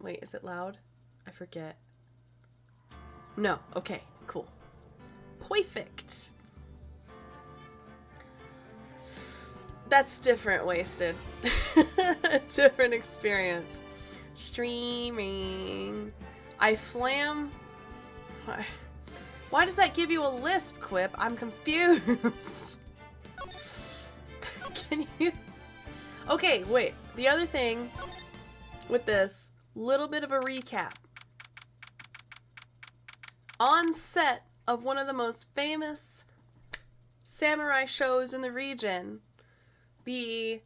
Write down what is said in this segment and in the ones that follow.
Wait, is it loud? I forget. No. Okay, cool. Perfect. That's different, Wasted. Different experience. Streaming. I flam... Why does that give you a lisp, Quip? I'm confused. Can you... Okay, wait. The other thing with this, little bit of a recap. On set of one of the most famous samurai shows in the region, the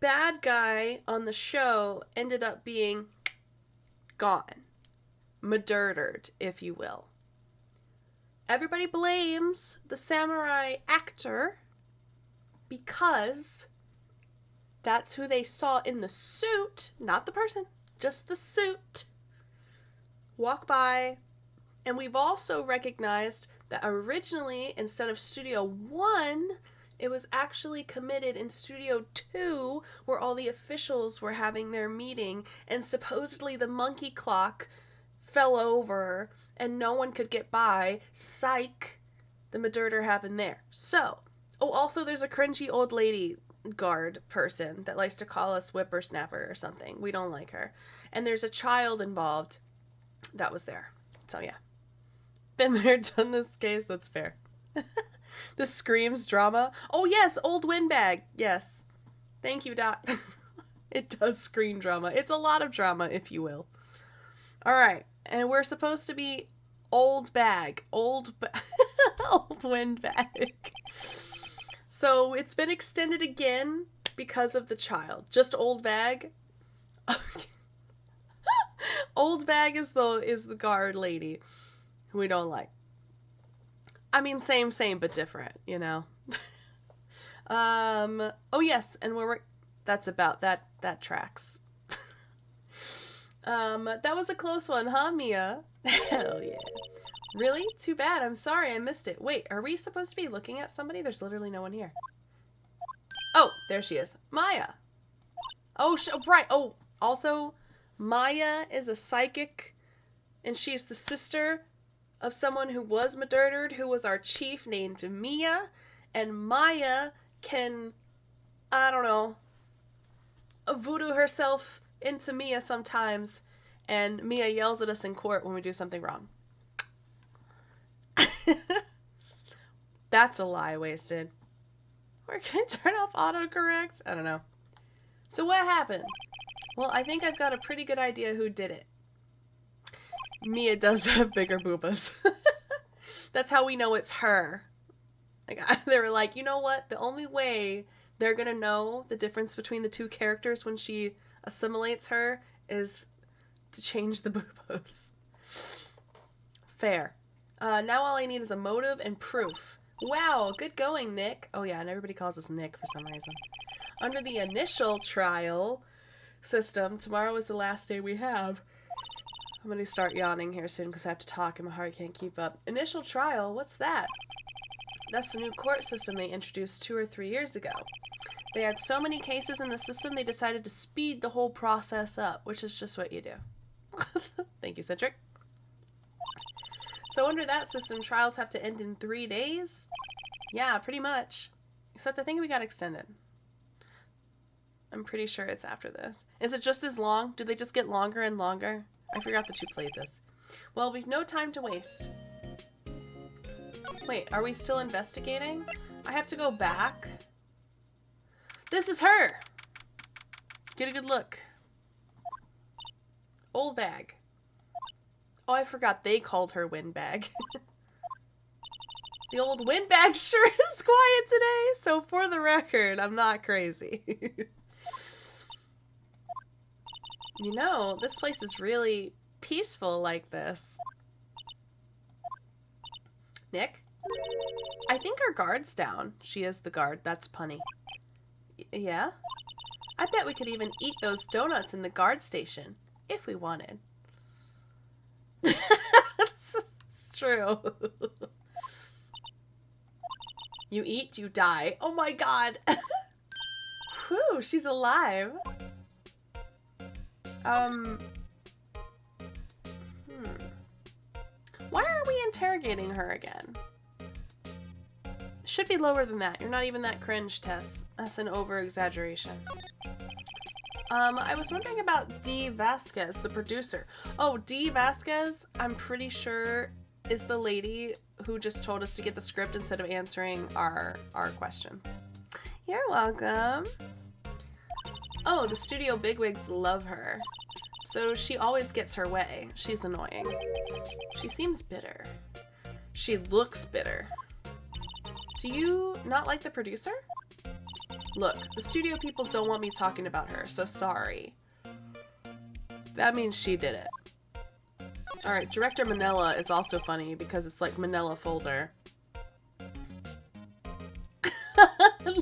bad guy on the show ended up being gone. Murdered, if you will. Everybody blames the samurai actor because that's who they saw in the suit, not the person, just the suit, walk by. And we've also recognized that originally, instead of Studio 1, it was actually committed in Studio 2, where all the officials were having their meeting, and supposedly the monkey clock fell over and no one could get by. Psych! The murder happened there. So, also there's a cringy old lady guard person that likes to call us whippersnapper or something. We don't like her. And there's a child involved that was there. So yeah. Been there, done this case, that's fair. The screams drama. Oh yes, old windbag. Yes. Thank you, Doc. It does scream drama. It's a lot of drama, if you will. Alright, and we're supposed to be old bag. Old windbag. So it's been extended again because of the child. Just old bag. Old bag is the guard lady who we don't like. I mean, same, but different, you know. Oh yes, and that's about that tracks. That was a close one, huh, Mia? Hell yeah. Really? Too bad. I'm sorry I missed it. Wait, are we supposed to be looking at somebody? There's literally no one here. Oh, there she is. Maya. Oh, right. Oh, also, Maya is a psychic, and she's the sister of someone who was murdered, who was our chief, named Mia. And Maya can, I don't know, voodoo herself into Mia sometimes, and Mia yells at us in court when we do something wrong. That's a lie, Wasted. We're gonna turn off autocorrect? I don't know. So what happened? Well, I think I've got a pretty good idea who did it. Mia does have bigger boobas. That's how we know it's her. Like, they were like, you know what? The only way they're gonna know the difference between the two characters when she assimilates her is to change the boobas. Fair. Now all I need is a motive and proof. Wow, good going, Nick. Oh yeah, and everybody calls us Nick for some reason. Under the initial trial system, tomorrow is the last day we have. I'm going to start yawning here soon because I have to talk and my heart can't keep up. Initial trial? What's that? That's the new court system they introduced 2 or 3 years ago. They had so many cases in the system, they decided to speed the whole process up, which is just what you do. Thank you, Citric. So under that system, trials have to end in 3 days? Yeah, pretty much. Except I think we got extended. I'm pretty sure it's after this. Is it just as long? Do they just get longer and longer? I forgot that you played this. Well, we've no time to waste. Wait, are we still investigating? I have to go back. This is her! Get a good look. Old bag. Oh, I forgot they called her Windbag. The old Windbag sure is quiet today, so for the record, I'm not crazy. You know, this place is really peaceful like this. Nick? I think our guard's down. She is the guard. That's punny. Yeah? I bet we could even eat those donuts in the guard station. If we wanted. It's true. You eat, you die. Oh my god. Whew, she's alive. Hmm. Why are we interrogating her again? Should be lower than that. You're not even that cringe, Tess. That's an over-exaggeration. I was wondering about Dee Vasquez, the producer. Oh, Dee Vasquez, I'm pretty sure, is the lady who just told us to get the script instead of answering our questions. You're welcome. Oh, the studio bigwigs love her. So she always gets her way. She's annoying. She seems bitter. She looks bitter. Do you not like the producer? Look, the studio people don't want me talking about her, so sorry. That means she did it. Alright, Director Manila is also funny because it's like Manila folder.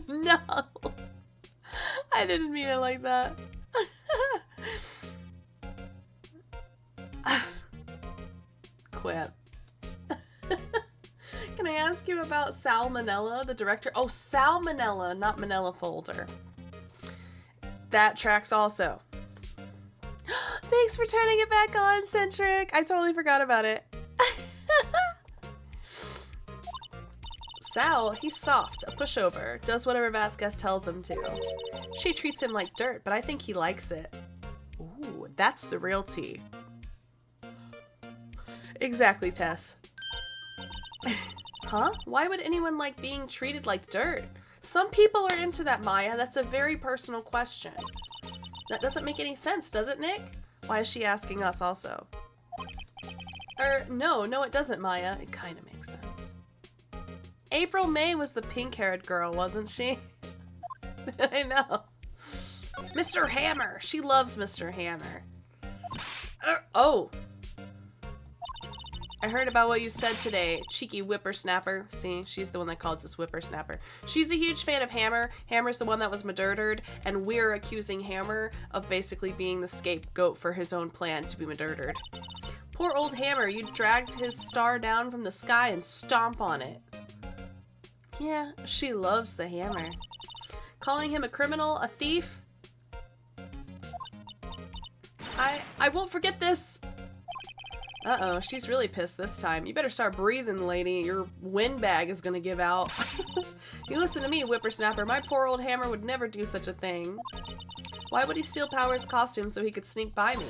No! I didn't mean it like that. Quit. Can I ask you about Sal Manella, the director? Oh, Sal Manella, not Manila folder. That tracks also. Thanks for turning it back on, Centric. I totally forgot about it. Sal, he's soft, a pushover, does whatever Vasquez tells him to. She treats him like dirt, but I think he likes it. Ooh, that's the real tea. Exactly, Tess. Huh? Why would anyone like being treated like dirt? Some people are into that, Maya. That's a very personal question. That doesn't make any sense, does it, Nick? Why is she asking us also? No, it doesn't, Maya. It kind of makes sense. April May was the pink-haired girl, wasn't she? I know. Mr. Hammer. She loves Mr. Hammer. Oh. I heard about what you said today, cheeky whippersnapper. See, she's the one that calls us whippersnapper. She's a huge fan of Hammer. Hammer's the one that was murdered, and we're accusing Hammer of basically being the scapegoat for his own plan to be murdered. Poor old Hammer, you dragged his star down from the sky and stomp on it. Yeah, she loves the Hammer. Calling him a criminal, a thief? I won't forget this! Uh-oh, she's really pissed this time. You better start breathing, lady. Your wind bag is gonna give out. You listen to me, whippersnapper. My poor old Hammer would never do such a thing. Why would he steal Power's costume so he could sneak by me?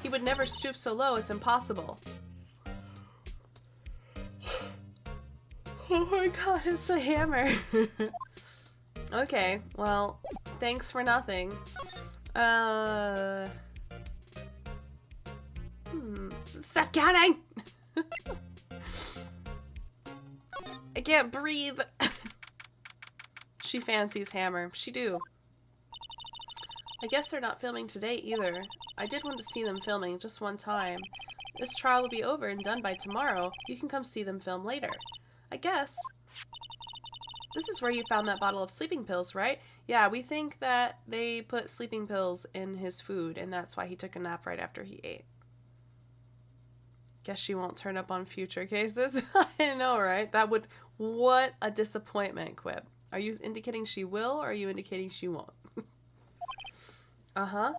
He would never stoop so low, it's impossible. Oh my god, it's a Hammer. Okay, well, thanks for nothing. Stop counting! I can't breathe. She fancies Hammer. She do. I guess they're not filming today either. I did want to see them filming just one time. This trial will be over and done by tomorrow. You can come see them film later. I guess. This is where you found that bottle of sleeping pills, right? Yeah, we think that they put sleeping pills in his food, and that's why he took a nap right after he ate. Guess she won't turn up on future cases. I know, right? That would... What a disappointment, Quip. Are you indicating she will, or are you indicating she won't? Uh-huh.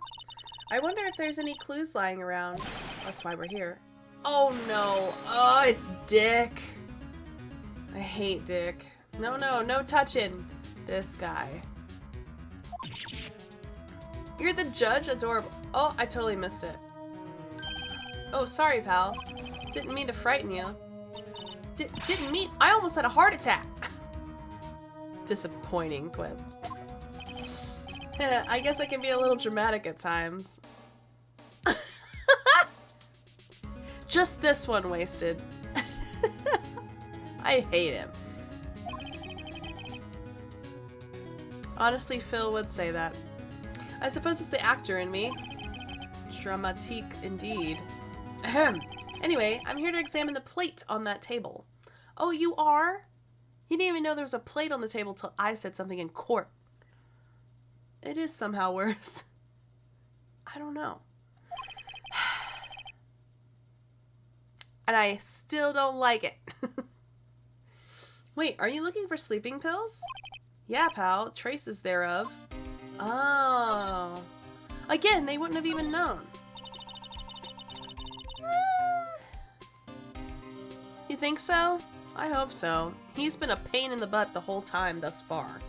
I wonder if there's any clues lying around. That's why we're here. Oh, no. Oh, it's Dick. I hate Dick. No, no touching this guy. You're the judge? Adorable. Oh, I totally missed it. Oh, sorry, pal. Didn't mean to frighten you. Didn't mean... I almost had a heart attack. Disappointing, Quip. I guess I can be a little dramatic at times. Just this one wasted. I hate him. Honestly, Phil would say that. I suppose it's the actor in me. Dramatique indeed. Ahem. Anyway, I'm here to examine the plate on that table. Oh, you are? You didn't even know there was a plate on the table till I said something in court. It is somehow worse. I don't know. And I still don't like it. Wait, are you looking for sleeping pills? Yeah, pal. Traces thereof. Oh. Again, they wouldn't have even known. You think so? I hope so. He's been a pain in the butt the whole time thus far.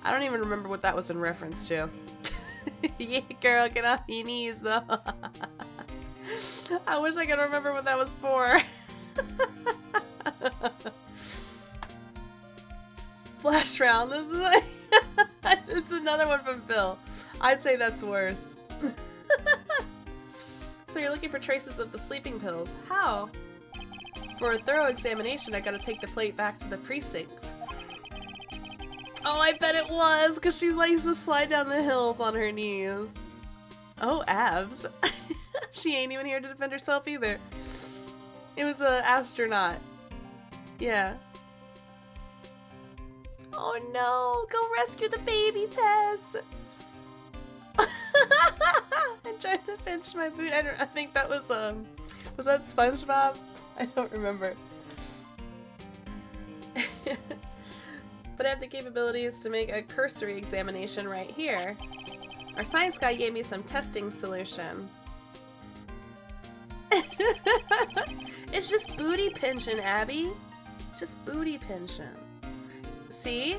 I don't even remember what that was in reference to. Yeah, girl, get off your knees, though. I wish I could remember what that was for. Flash round. This is like it's another one from Phil. I'd say that's worse. So you're looking for traces of the sleeping pills. How? For a thorough examination, I gotta take the plate back to the precinct. Oh, I bet it was, because she likes to slide down the hills on her knees. Oh, abs. She ain't even here to defend herself either. It was an astronaut. Yeah. Oh no, go rescue the baby, Tess. I tried to pinch my boot. I think that was that SpongeBob? I don't remember. But I have the capabilities to make a cursory examination right here. Our science guy gave me some testing solution. It's just booty pinching, Abby. It's just booty pinching. See?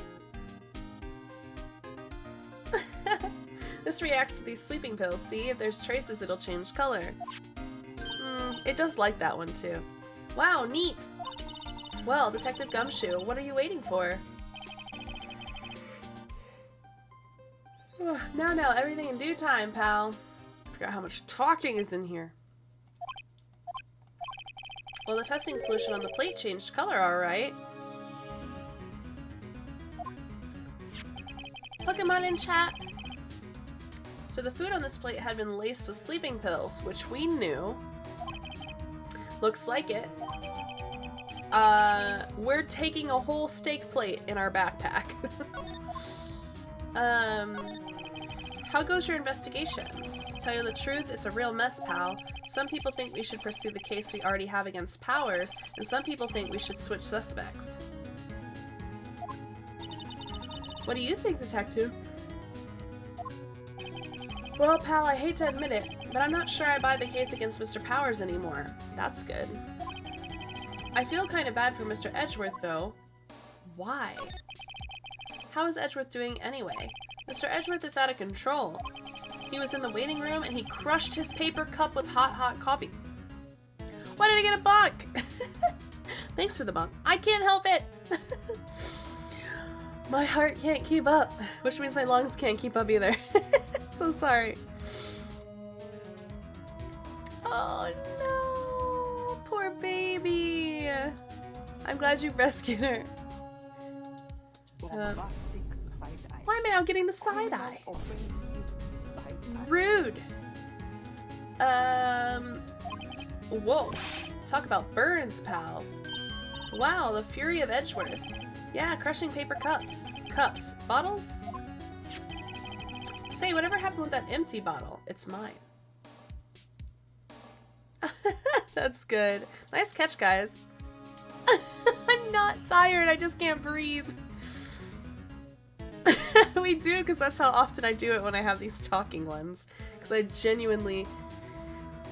This reacts to these sleeping pills. See? If there's traces, it'll change color. It does like that one, too. Wow, neat! Well, Detective Gumshoe, what are you waiting for? Now, everything in due time, pal. I forgot how much talking is in here. Well, the testing solution on the plate changed color, alright. Pokemon in chat. So the food on this plate had been laced with sleeping pills, which we knew. Looks like it. We're taking a whole steak plate in our backpack. How goes your investigation? To tell you the truth, it's a real mess, pal. Some people think we should pursue the case we already have against Powers, and some people think we should switch suspects. What do you think, Detective? Well, pal, I hate to admit it, but I'm not sure I buy the case against Mr. Powers anymore. That's good. I feel kind of bad for Mr. Edgeworth, though. Why? How is Edgeworth doing anyway? Mr. Edgeworth is out of control. He was in the waiting room and he crushed his paper cup with hot coffee. Why did I get a bunk? Thanks for the bunk. I can't help it. My heart can't keep up, which means my lungs can't keep up either. So sorry. Oh no, poor baby. I'm glad you rescued her. Why am I now getting the side eye? Rude. Whoa. Talk about burns, pal. Wow, the fury of Edgeworth. Yeah, crushing paper cups. Cups. Bottles? Say, whatever happened with that empty bottle? It's mine. That's good. Nice catch, guys. I'm not tired, I just can't breathe. We do, because that's how often I do it when I have these talking ones. Because I genuinely,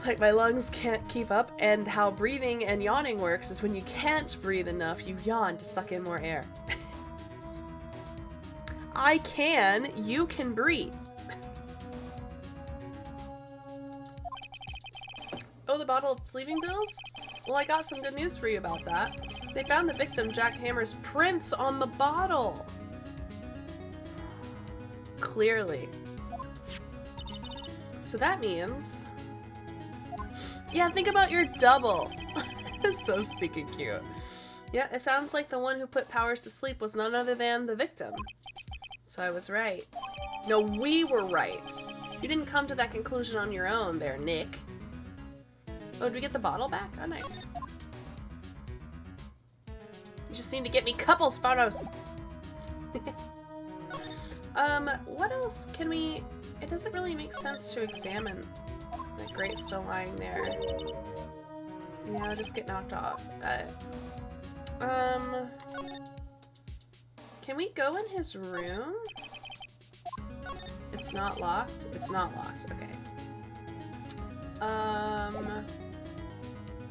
like, my lungs can't keep up, and how breathing and yawning works is when you can't breathe enough, you yawn to suck in more air. I can, you can breathe. Oh, the bottle of sleeping pills? Well, I got some good news for you about that. They found the victim, Jack Hammer's prints on the bottle. Clearly. So that means... Yeah, think about your double. It's so stinking cute. Yeah, it sounds like the one who put Powers to sleep was none other than the victim. So I was right. No, we were right. You didn't come to that conclusion on your own there, Nick. Oh, did we get the bottle back? Oh, nice. You just need to get me couples photos. What else can we... It doesn't really make sense to examine. That grate's still lying there. Yeah, I'll just get knocked off. Can we go in his room? It's not locked? It's not locked. Okay.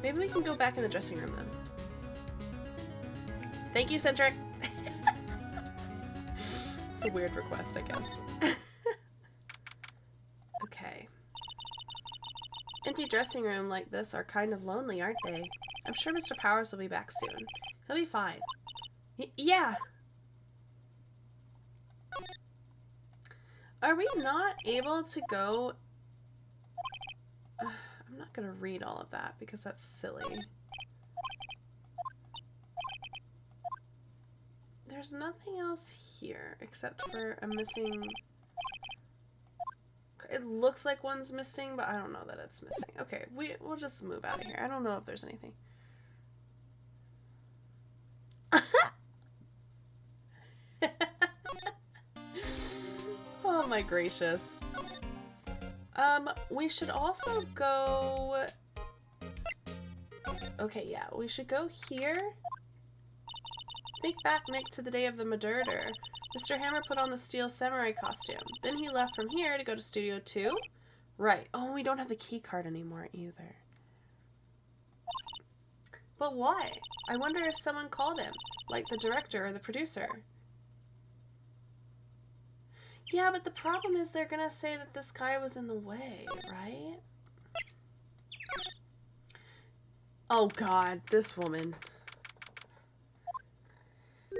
Maybe we can go back in the dressing room then. Thank you, Centric. It's a weird request, I guess. Okay. Empty dressing room like this are kind of lonely, aren't they? I'm sure Mr. Powers will be back soon. He'll be fine. Yeah. Are we not able to go... I'm not going to read all of that because that's silly. There's nothing else here except for a missing... It looks like one's missing, but I don't know that it's missing. Okay, we'll just move out of here. I don't know if there's anything. Oh my gracious. We should also go... Okay, yeah, we should go here. Think back, Nick, to the day of the murder. Mr. Hammer put on the steel samurai costume. Then he left from here to go to Studio 2. Right. Oh, we don't have the key card anymore either. But why? I wonder if someone called him, like the director or the producer. Yeah, but the problem is they're gonna say that this guy was in the way, right? Oh god, this woman.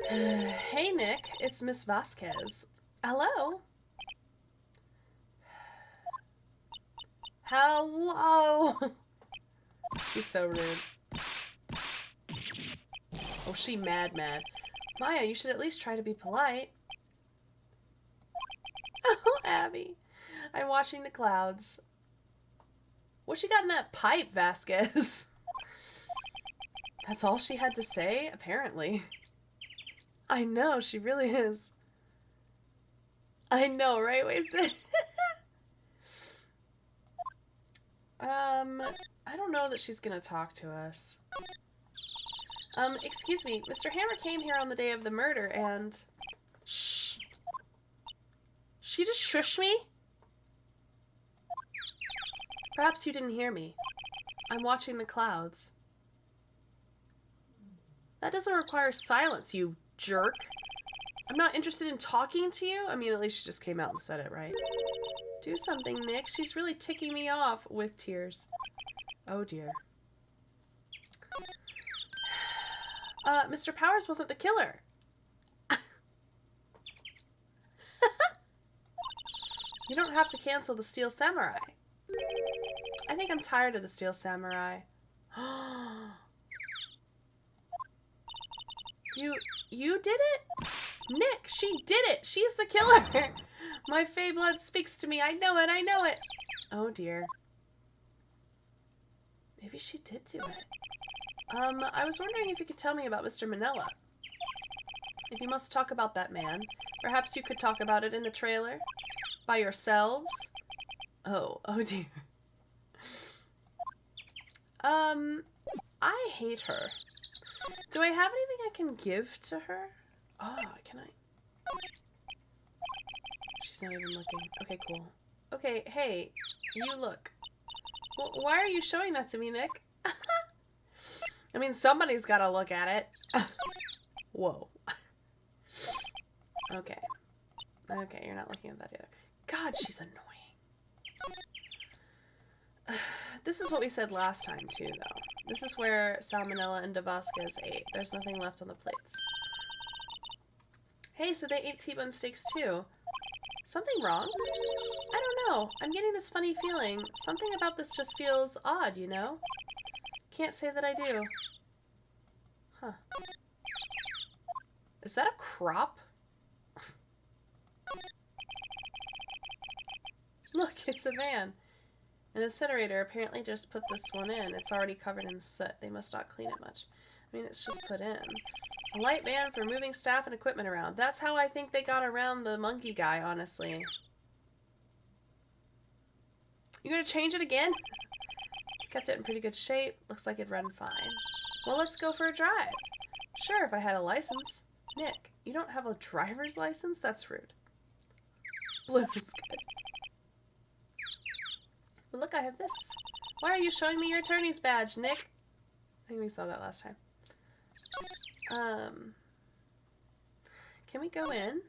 Hey Nick, it's Miss Vasquez. Hello? Hello! She's so rude. Oh, she mad. Maya, you should at least try to be polite. Oh, Abby. I'm watching the clouds. What she got in that pipe, Vasquez? That's all she had to say, apparently. I know, she really is. I know, right, Wasted? I don't know that she's gonna talk to us. Excuse me, Mr. Hammer came here on the day of the murder and... Shh! She just shushed me? Perhaps you didn't hear me. I'm watching the clouds. That doesn't require silence, you jerk. I'm not interested in talking to you. I mean, at least she just came out and said it, right? Do something, Nick. She's really ticking me off with tears. Oh, dear. Mr. Powers wasn't the killer. You don't have to cancel the Steel Samurai. I think I'm tired of the Steel Samurai. You did it? Nick, she did it! She's the killer! My Fey blood speaks to me. I know it, I know it! Oh dear. Maybe she did do it. I was wondering if you could tell me about Mr. Manella. If you must talk about that man, perhaps you could talk about it in the trailer? By yourselves? Oh dear. I hate her. Do I have anything I can give to her? Oh, can I? She's not even looking. Okay, cool. Okay, hey, you look. Well, why are you showing that to me, Nick? I mean, somebody's got to look at it. Whoa. Okay. Okay, you're not looking at that either. God, she's annoying. This is what we said last time, too, though. This is where Salmonella and DeVasquez ate. There's nothing left on the plates. Hey, so they ate T-bone steaks, too. Something wrong? I don't know. I'm getting this funny feeling. Something about this just feels odd, you know? Can't say that I do. Huh. Is that a crop? Look, it's a van. An incinerator apparently just put this one in. It's already covered in soot. They must not clean it much. I mean, it's just put in. A light van for moving staff and equipment around. That's how I think they got around the monkey guy, honestly. You gonna change it again? Kept it in pretty good shape. Looks like it'd run fine. Well, let's go for a drive. Sure, if I had a license. Nick, you don't have a driver's license? That's rude. Blue is good. But look, I have this. Why are you showing me your attorney's badge, Nick? I think we saw that last time. Can we go in?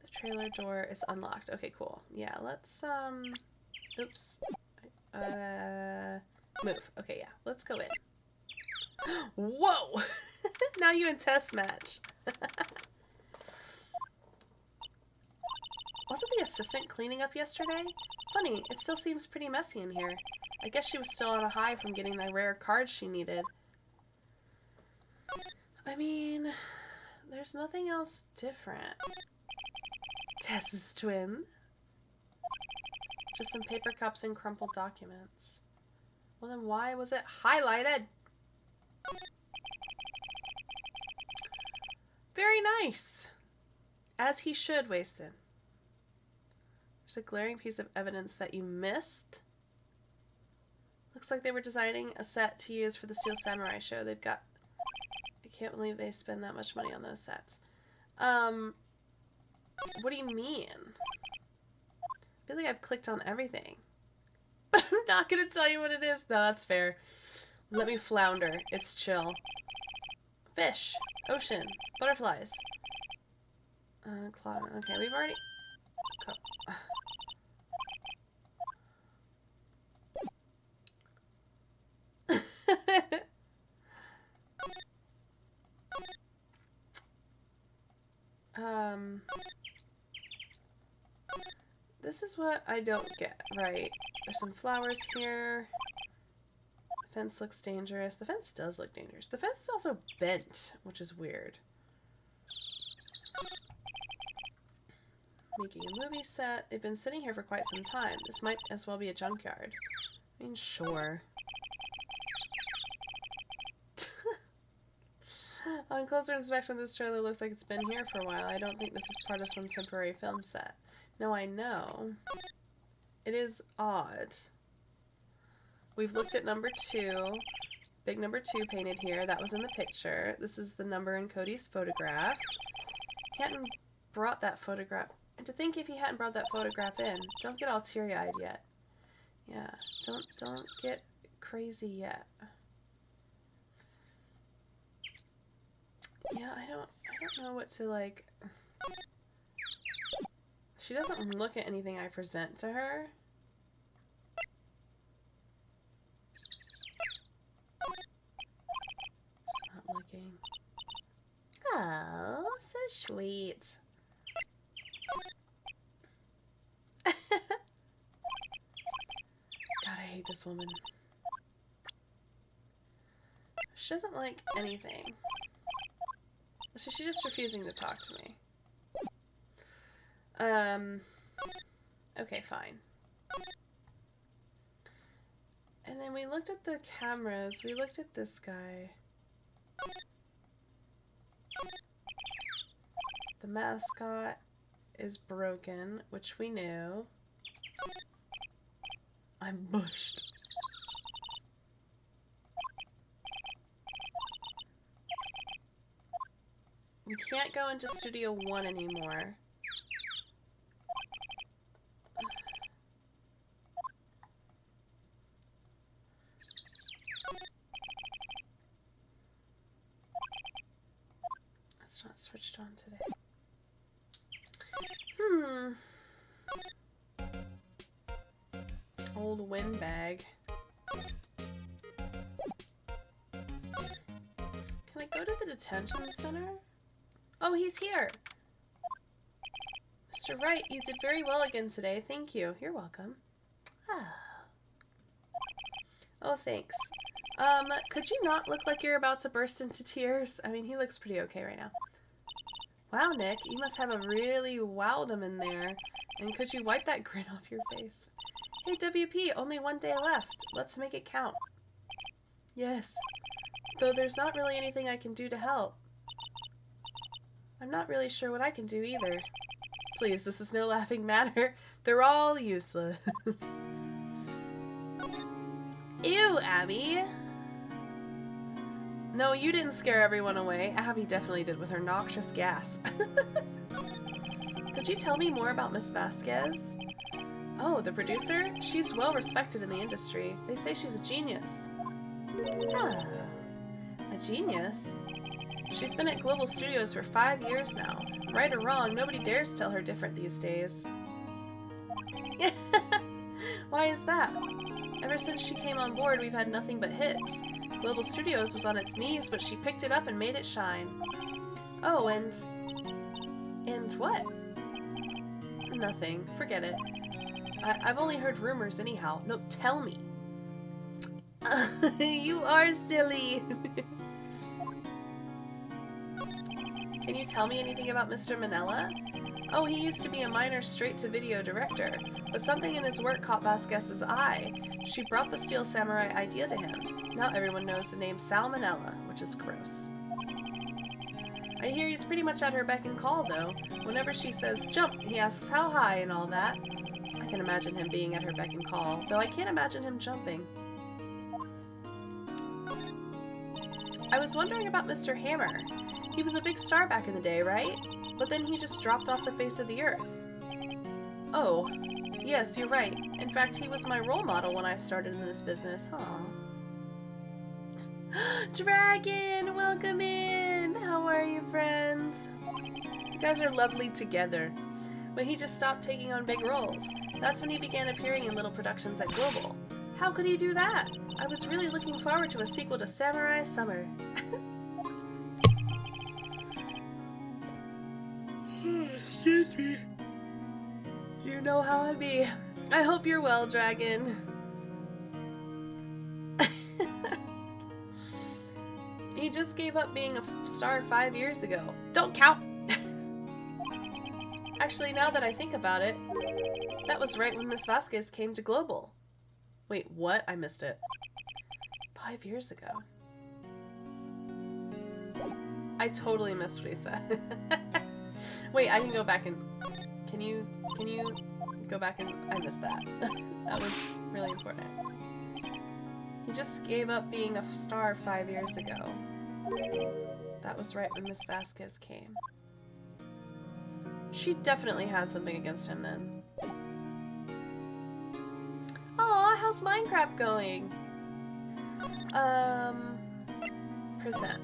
The trailer door is unlocked. Okay, cool. Yeah, let's, oops. Move. Okay, yeah. Let's go in. Whoa! Now you in test match. Wasn't the assistant cleaning up yesterday? Funny, it still seems pretty messy in here. I guess she was still on a high from getting the rare cards she needed. I mean, there's nothing else different. Tess's twin. Just some paper cups and crumpled documents. Well, then why was it highlighted? Very nice. As he should, Wasted. There's a glaring piece of evidence that you missed. Looks like they were designing a set to use for the Steel Samurai show. They've got... I can't believe they spend that much money on those sets. What do you mean? I feel like I've clicked on everything. But I'm not going to tell you what it is. No, that's fair. Let me flounder. It's chill. Fish. Ocean. Butterflies. Cloud. Okay, we've already... This is what I don't get, right? There's some flowers here. The fence looks dangerous. The fence does look dangerous. The fence is also bent, which is weird. Making a movie set. They've been sitting here for quite some time. This might as well be a junkyard. I mean, sure. On closer inspection, this trailer looks like it's been here for a while. I don't think this is part of some temporary film set. No, I know. It is odd. We've looked at number 2. Big number 2 painted here. That was in the picture. This is the number in Cody's photograph. He hadn't brought that photograph. And to think if he hadn't brought that photograph in. Don't get all teary-eyed yet. Yeah, don't get crazy yet. Yeah, I don't know what to, like... She doesn't look at anything I present to her. She's not looking. Oh, so sweet. God, I hate this woman. She doesn't like anything. She's just refusing to talk to me. Okay, fine. And then we looked at the cameras. We looked at this guy. The mascot is broken, which we knew. I'm bushed. We can't go into Studio 1 anymore. It's not switched on today. Old windbag. Can I go to the detention center? Oh, he's here! Mr. Wright, you did very well again today. Thank you. You're welcome. Ah. Oh, thanks. Could you not look like you're about to burst into tears? I mean, he looks pretty okay right now. Wow, Nick, you must have a really wowed him in there. And could you wipe that grin off your face? Hey, WP, only one day left. Let's make it count. Yes. Though there's not really anything I can do to help. I'm not really sure what I can do either. Please, this is no laughing matter. They're all useless. Ew, Abby. No, you didn't scare everyone away. Abby definitely did with her noxious gas. Could you tell me more about Miss Vasquez? Oh, the producer? She's well respected in the industry. They say she's a genius. Ah, a genius? She's been at Global Studios for 5 years now. Right or wrong, nobody dares tell her different these days. Why is that? Ever since she came on board, we've had nothing but hits. Global Studios was on its knees, but she picked it up and made it shine. Oh, and what? Nothing. Forget it. I've only heard rumors anyhow. No, tell me. You are silly. Can you tell me anything about Mr. Manella? Oh, he used to be a minor straight-to-video director, but something in his work caught Vasquez's eye. She brought the Steel Samurai idea to him. Now everyone knows the name Sal Manella, which is gross. I hear he's pretty much at her beck and call, though. Whenever she says jump, he asks how high and all that. I can imagine him being at her beck and call, though I can't imagine him jumping. I was wondering about Mr. Hammer. He was a big star back in the day, right? But then he just dropped off the face of the earth. Oh, yes, you're right. In fact, he was my role model when I started in this business. Aw. Dragon, welcome in! How are you, friends? You guys are lovely together. But he just stopped taking on big roles. That's when he began appearing in little productions at Global. How could he do that? I was really looking forward to a sequel to Samurai Summer. Excuse me. You know how I be. I hope you're well, Dragon. He just gave up being a star 5 years ago. Don't count! Actually, now that I think about it, that was right when Miss Vasquez came to Global. Wait, what? I missed it. 5 years ago. I totally missed what he said. Wait, I can go back and... Can you go back and... I missed that. That was really important. He just gave up being a star 5 years ago. That was right when Miss Vasquez came. She definitely had something against him then. Aw, how's Minecraft going? Present.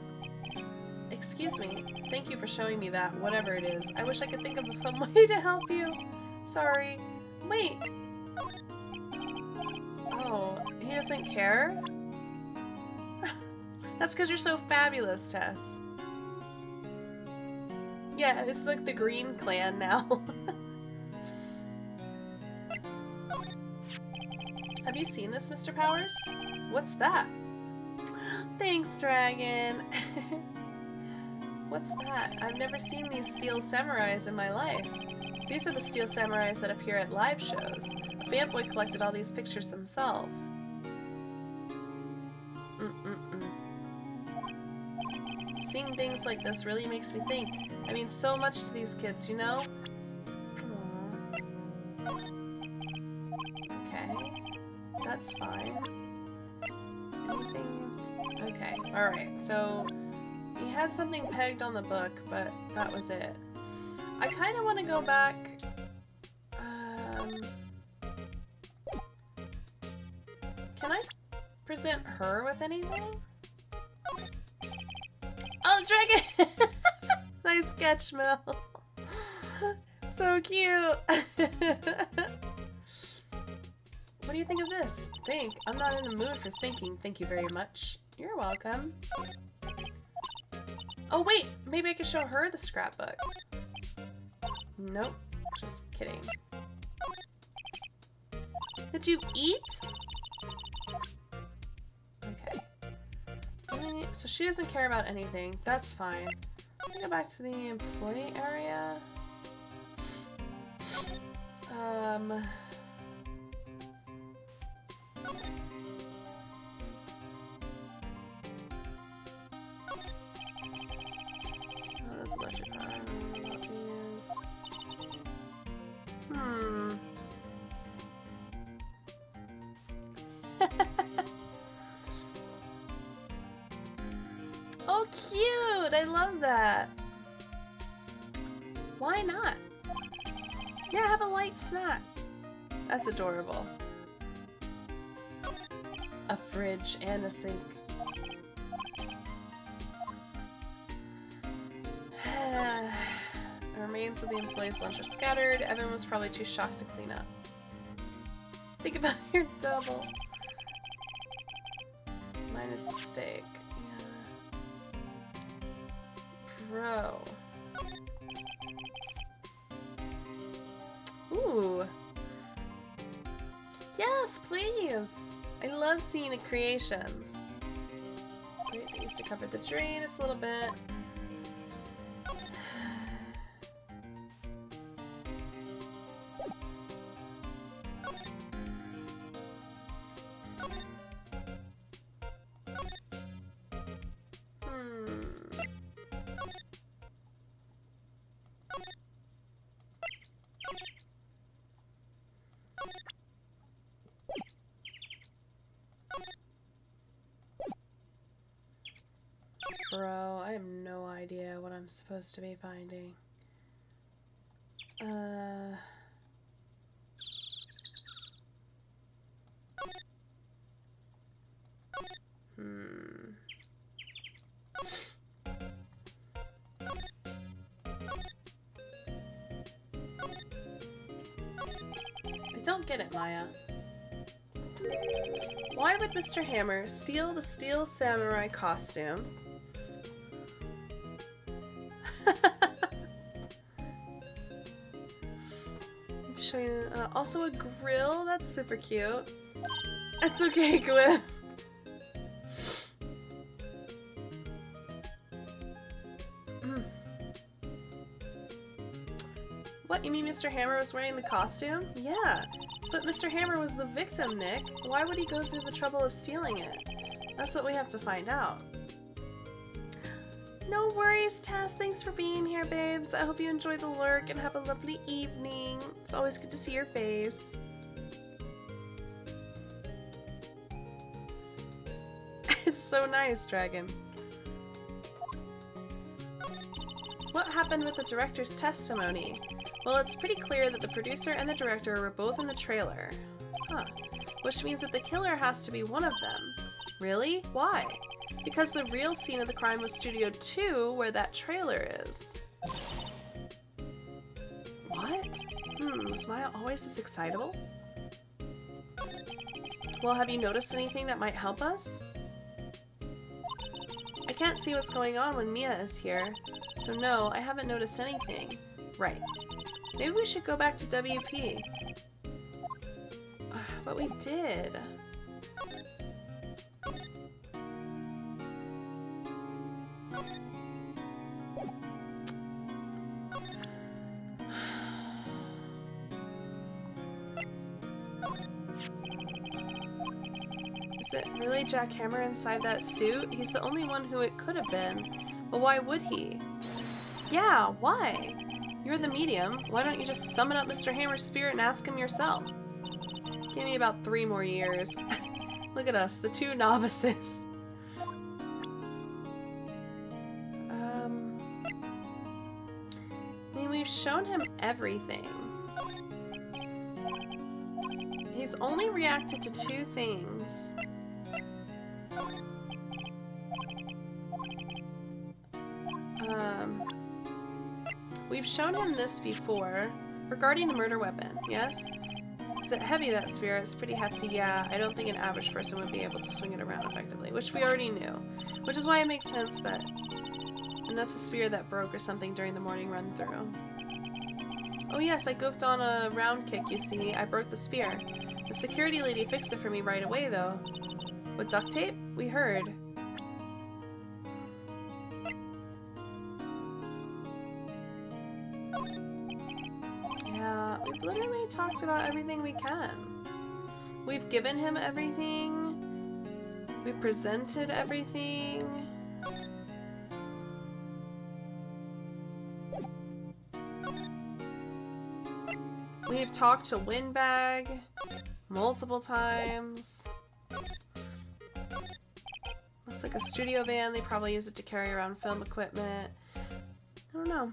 Excuse me. Thank you for showing me that, whatever it is. I wish I could think of some way to help you. Sorry. Wait. Oh, he doesn't care? That's because you're so fabulous, Tess. Yeah, it's like the Green Clan now. Have you seen this, Mr. Powers? What's that? Thanks, Dragon. What's that? I've never seen these Steel Samurais in my life. These are the Steel Samurais that appear at live shows. A fanboy collected all these pictures himself. Seeing things like this really makes me think. I mean so much to these kids, you know? Aww. Okay. That's fine. Anything? Okay, alright, so he had something pegged on the book, but that was it. I kind of want to go back. Can I present her with anything? Oh, Dragon! Nice sketch, Mel. So cute. What do you think of this? Think. I'm not in the mood for thinking. Thank you very much. You're welcome. Oh, wait. Maybe I could show her the scrapbook. Nope. Just kidding. Did you eat? Okay. So she doesn't care about anything. That's fine. Let me go back to the employee area. Oh, this electric arm. Oh, cute! I love that. Why not? Yeah, have a light snack. That's adorable. A fridge and a sink. The remains of the employees' lunch are scattered. Evan was probably too shocked to clean up. Think about your double. Minus the steak. Yeah. Bro. Ooh. Yes, please. I love seeing the creations. Wait, they used to cover the drain just a little bit. Bro, I have no idea what I'm supposed to be finding. I don't get it, Maya. Why would Mr. Hammer steal the Steel Samurai costume? To show you, also a grill. That's super cute. That's okay, Gwen. What, you mean Mr. Hammer was wearing the costume? Yeah, but Mr. Hammer was the victim, Nick. Why would he go through the trouble of stealing it? That's what we have to find out. No worries, Tess. Thanks for being here, babes. I hope you enjoy the lurk and have a lovely evening. It's always good to see your face. It's so nice, Dragon. What happened with the director's testimony? Well, it's pretty clear that the producer and the director were both in the trailer. Huh. Which means that the killer has to be one of them. Really? Why? Because the real scene of the crime was Studio 2, where that trailer is. What? Was Maya always this excitable? Well, have you noticed anything that might help us? I can't see what's going on when Mia is here, so no, I haven't noticed anything. Right. Maybe we should go back to WP. But we did. Is it really Jack Hammer inside that suit? He's the only one who it could have been. But why would he? Yeah, why? You're the medium. Why don't you just summon up Mr. Hammer's spirit and ask him yourself? Give me about 3 more years. Look at us, the 2 novices. I mean, we've shown him everything. He's only reacted to 2 things. We've shown him this before. Regarding the murder weapon, yes? Is it heavy, that spear? It's pretty hefty, yeah. I don't think an average person would be able to swing it around effectively, which we already knew. Which is why it makes sense that... And that's a spear that broke or something during the morning run-through. Oh yes, I goofed on a round kick, you see. I broke the spear. The security lady fixed it for me right away, though. With duct tape? We heard. Yeah, we've literally talked about everything we can. We've given him everything. We've presented everything. We've talked to Windbag multiple times. Looks like a studio van. They probably use it to carry around film equipment. I don't know.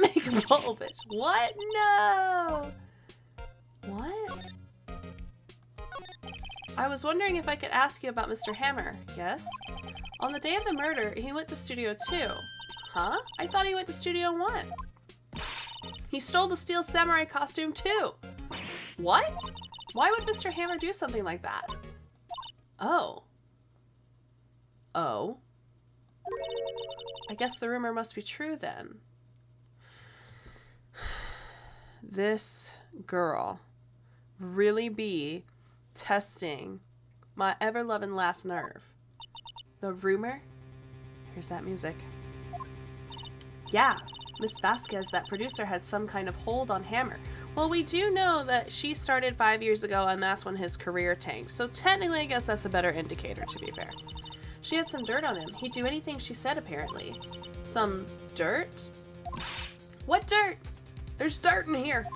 Make a bowl, bitch. What? No! What? I was wondering if I could ask you about Mr. Hammer. Yes? On the day of the murder, he went to Studio 2. Huh? I thought he went to Studio 1. He stole the Steel Samurai costume too. What? Why would Mr. Hammer do something like that? Oh. Oh. I guess the rumor must be true then. This girl really be testing my ever-loving last nerve. The rumor? Here's that music. Yeah, Miss Vasquez, that producer, had some kind of hold on Hammer. Well, we do know that she started 5 years ago, and that's when his career tanked. So technically, I guess that's a better indicator, to be fair. She had some dirt on him. He'd do anything she said, apparently. Some dirt? What dirt? There's dirt in here.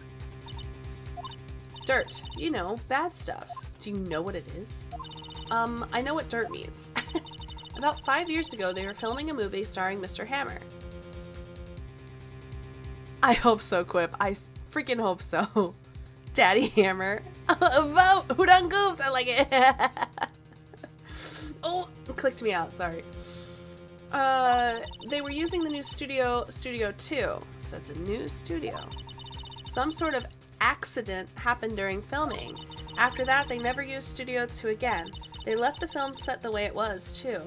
Dirt. You know, bad stuff. Do you know what it is? I know what dirt means. About 5 years ago, they were filming a movie starring Mr. Hammer. I hope so, Quip. I freaking hope so. Daddy Hammer. Vote! Who done goofed? I like it. Oh, it clicked me out. Sorry. They were using the new Studio 2. So it's a new studio. Some sort of accident happened during filming. After that, they never used Studio 2 again. They left the film set the way it was, too.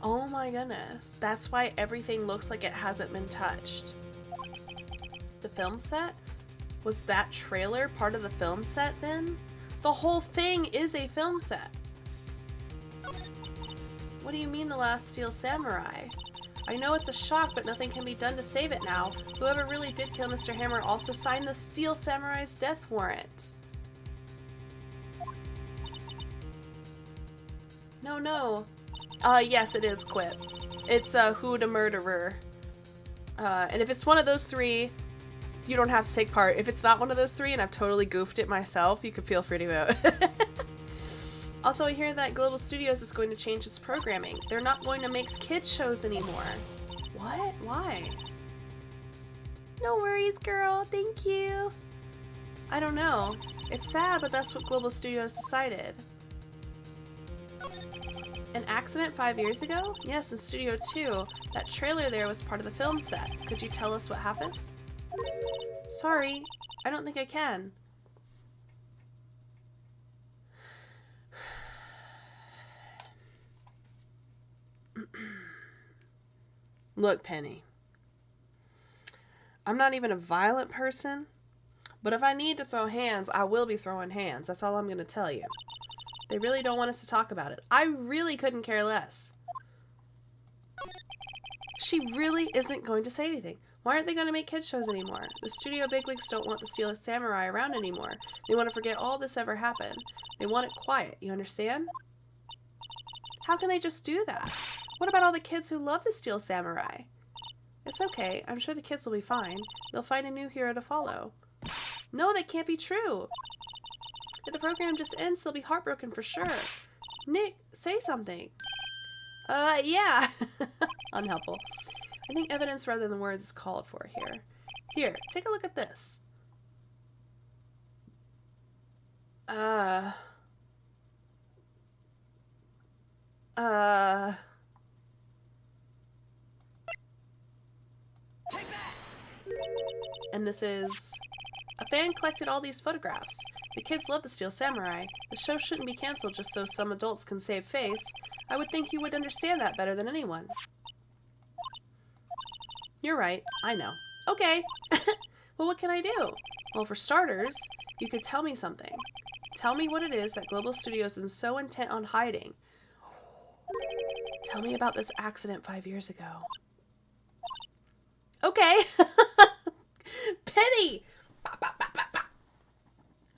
Oh my goodness. That's why everything looks like it hasn't been touched. The film set? Was that trailer part of the film set then? The whole thing is a film set. What do you mean the last Steel Samurai? I know it's a shock, but nothing can be done to save it now. Whoever really did kill Mr. Hammer also signed the Steel Samurai's death warrant. No. Yes, it is Quip. It's Who the Murderer. And if it's one of those three, you don't have to take part. If it's not one of those three and I've totally goofed it myself, you can feel free to vote. Also, I hear that Global Studios is going to change its programming. They're not going to make kids shows anymore. What? Why? No worries, girl. Thank you. I don't know. It's sad, but that's what Global Studios decided. An accident 5 years ago? Yes, in Studio 2. That trailer there was part of the film set. Could you tell us what happened? Sorry, I don't think I can. Look, Penny. I'm not even a violent person, but if I need to throw hands, I will be throwing hands. That's all I'm going to tell you. They really don't want us to talk about it. I really couldn't care less. She really isn't going to say anything. Why aren't they going to make kids shows anymore? The studio bigwigs don't want the Steel Samurai around anymore. They want to forget all this ever happened. They want it quiet, you understand? How can they just do that? What about all the kids who love the Steel Samurai? It's okay. I'm sure the kids will be fine. They'll find a new hero to follow. No, that can't be true. If the program just ends, they'll be heartbroken for sure. Nick, say something. Yeah. Unhelpful. I think evidence rather than words is called for here. Here, take a look at this. And this is... A fan collected all these photographs. The kids love the Steel Samurai. The show shouldn't be canceled just so some adults can save face. I would think you would understand that better than anyone. You're right. I know. Okay. Well, what can I do? Well, for starters, you could tell me something. Tell me what it is that Global Studios is so intent on hiding. Tell me about this accident 5 years ago. Okay. Penny!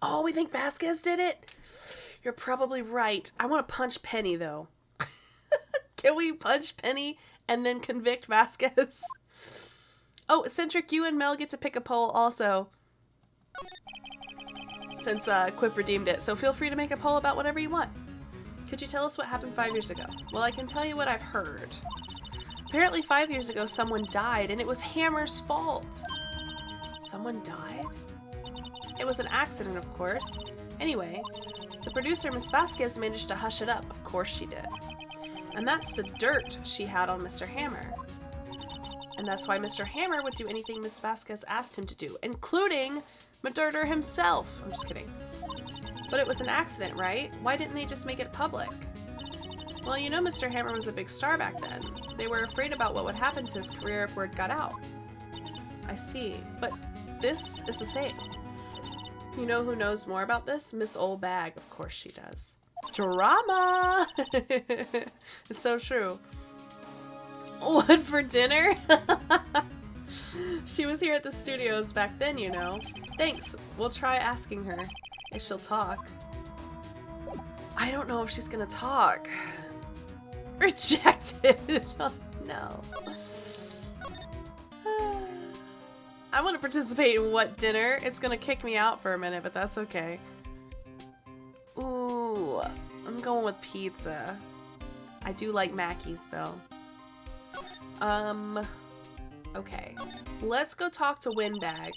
Oh, we think Vasquez did it? You're probably right. I want to punch Penny, though. Can we punch Penny and then convict Vasquez? Oh, Eccentric, you and Mel get to pick a poll also. since Quip redeemed it, so feel free to make a poll about whatever you want. Could you tell us what happened 5 years ago? Well, I can tell you what I've heard. Apparently 5 years ago, someone died, and it was Hammer's fault. Someone died? It was an accident, of course. Anyway, the producer, Miss Vasquez, managed to hush it up. Of course she did. And that's the dirt she had on Mr. Hammer. And that's why Mr. Hammer would do anything Miss Vasquez asked him to do, including murder himself. I'm just kidding. But it was an accident, right? Why didn't they just make it public? Well, you know Mr. Hammer was a big star back then. They were afraid about what would happen to his career if word got out. I see. But this is the same. You know who knows more about this? Miss Old Bag. Of course she does. Drama! It's so true. What for dinner? She was here at the studios back then, you know. Thanks. We'll try asking her if she'll talk. I don't know if she's gonna talk. Rejected. Oh, no. I want to participate in what dinner? It's gonna kick me out for a minute, but that's okay. Ooh, I'm going with pizza. I do like Mackey's though. Okay. Let's go talk to Windbag.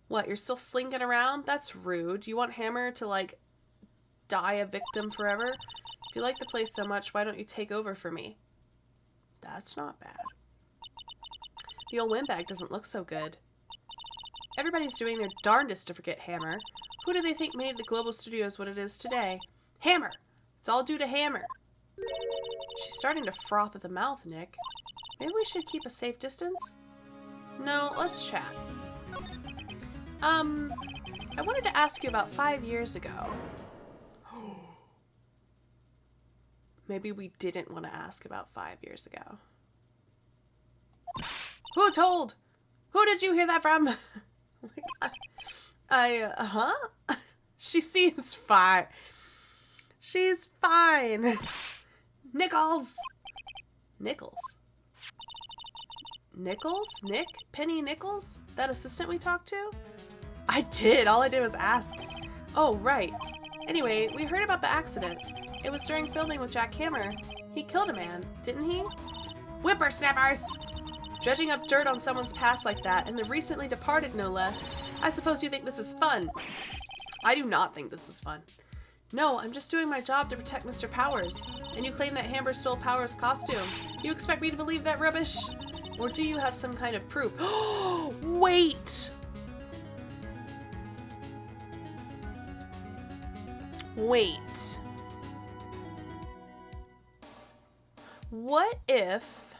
What, you're still slinking around? That's rude. You want Hammer to, like, die a victim forever? If you like the place so much, why don't you take over for me? That's not bad. The old Windbag doesn't look so good. Everybody's doing their darndest to forget Hammer. Who do they think made the Global Studios what it is today? Hammer! It's all due to Hammer. She's starting to froth at the mouth, Nick. Maybe we should keep a safe distance? No, let's chat. I wanted to ask you about 5 years ago. Maybe we didn't want to ask about 5 years ago. Who told? Who did you hear that from? Oh my god. She seems fine. She's fine. Nichols. Nichols. Nichols? Nick? Penny Nichols? That assistant we talked to? I did. All I did was ask. Oh, right. Anyway, we heard about the accident. It was during filming with Jack Hammer. He killed a man, didn't he? Whippersnappers! Dredging up dirt on someone's past like that, and the recently departed no less. I suppose you think this is fun. I do not think this is fun. No, I'm just doing my job to protect Mr. Powers. And you claim that Hammer stole Powers' costume. You expect me to believe that rubbish? Or do you have some kind of proof? Wait! Wait. What if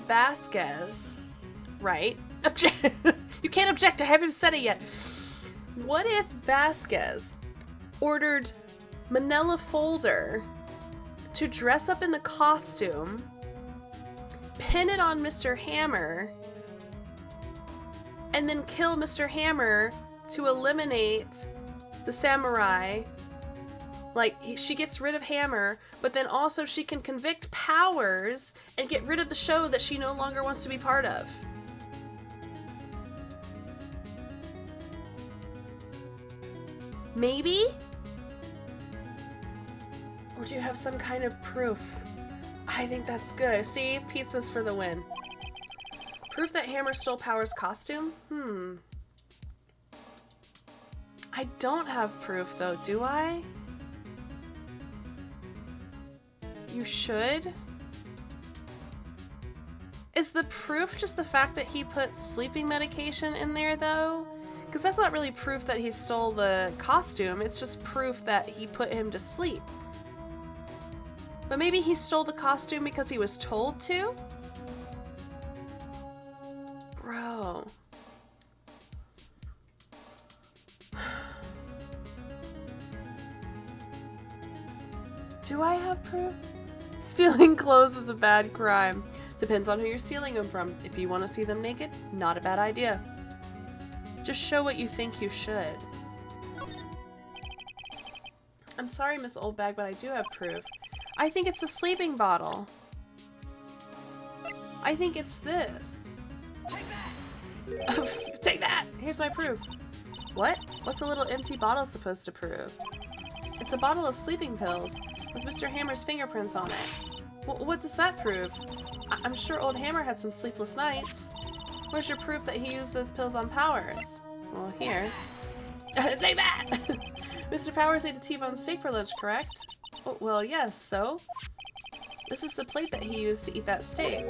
Vasquez, right? You can't object, I haven't said it yet. What if Vasquez ordered Manila Folder to dress up in the costume, pin it on Mr. Hammer, and then kill Mr. Hammer to eliminate the samurai? Like, she gets rid of Hammer, but then also she can convict Powers and get rid of the show that she no longer wants to be part of. Maybe? Or do you have some kind of proof? I think that's good. See? Pizza's for the win. Proof that Hammer stole Powers' costume? I don't have proof, though, do I? You should? Is the proof just the fact that he put sleeping medication in there, though? Because that's not really proof that he stole the costume. It's just proof that he put him to sleep. But maybe he stole the costume because he was told to? Bro. Do I have proof? Stealing clothes is a bad crime. Depends on who you're stealing them from. If you want to see them naked, not a bad idea. Just show what you think you should. I'm sorry, Miss Oldbag, but I do have proof. I think it's a sleeping bottle. I think it's this. Take that! Here's my proof. What? What's a little empty bottle supposed to prove? It's a bottle of sleeping pills with Mr. Hammer's fingerprints on it. What does that prove? I'm sure old Hammer had some sleepless nights. Where's your proof that he used those pills on Powers? Well, here. Take that! Mr. Powers ate a T-bone steak for lunch, correct? Well, yes, so? This is the plate that he used to eat that steak.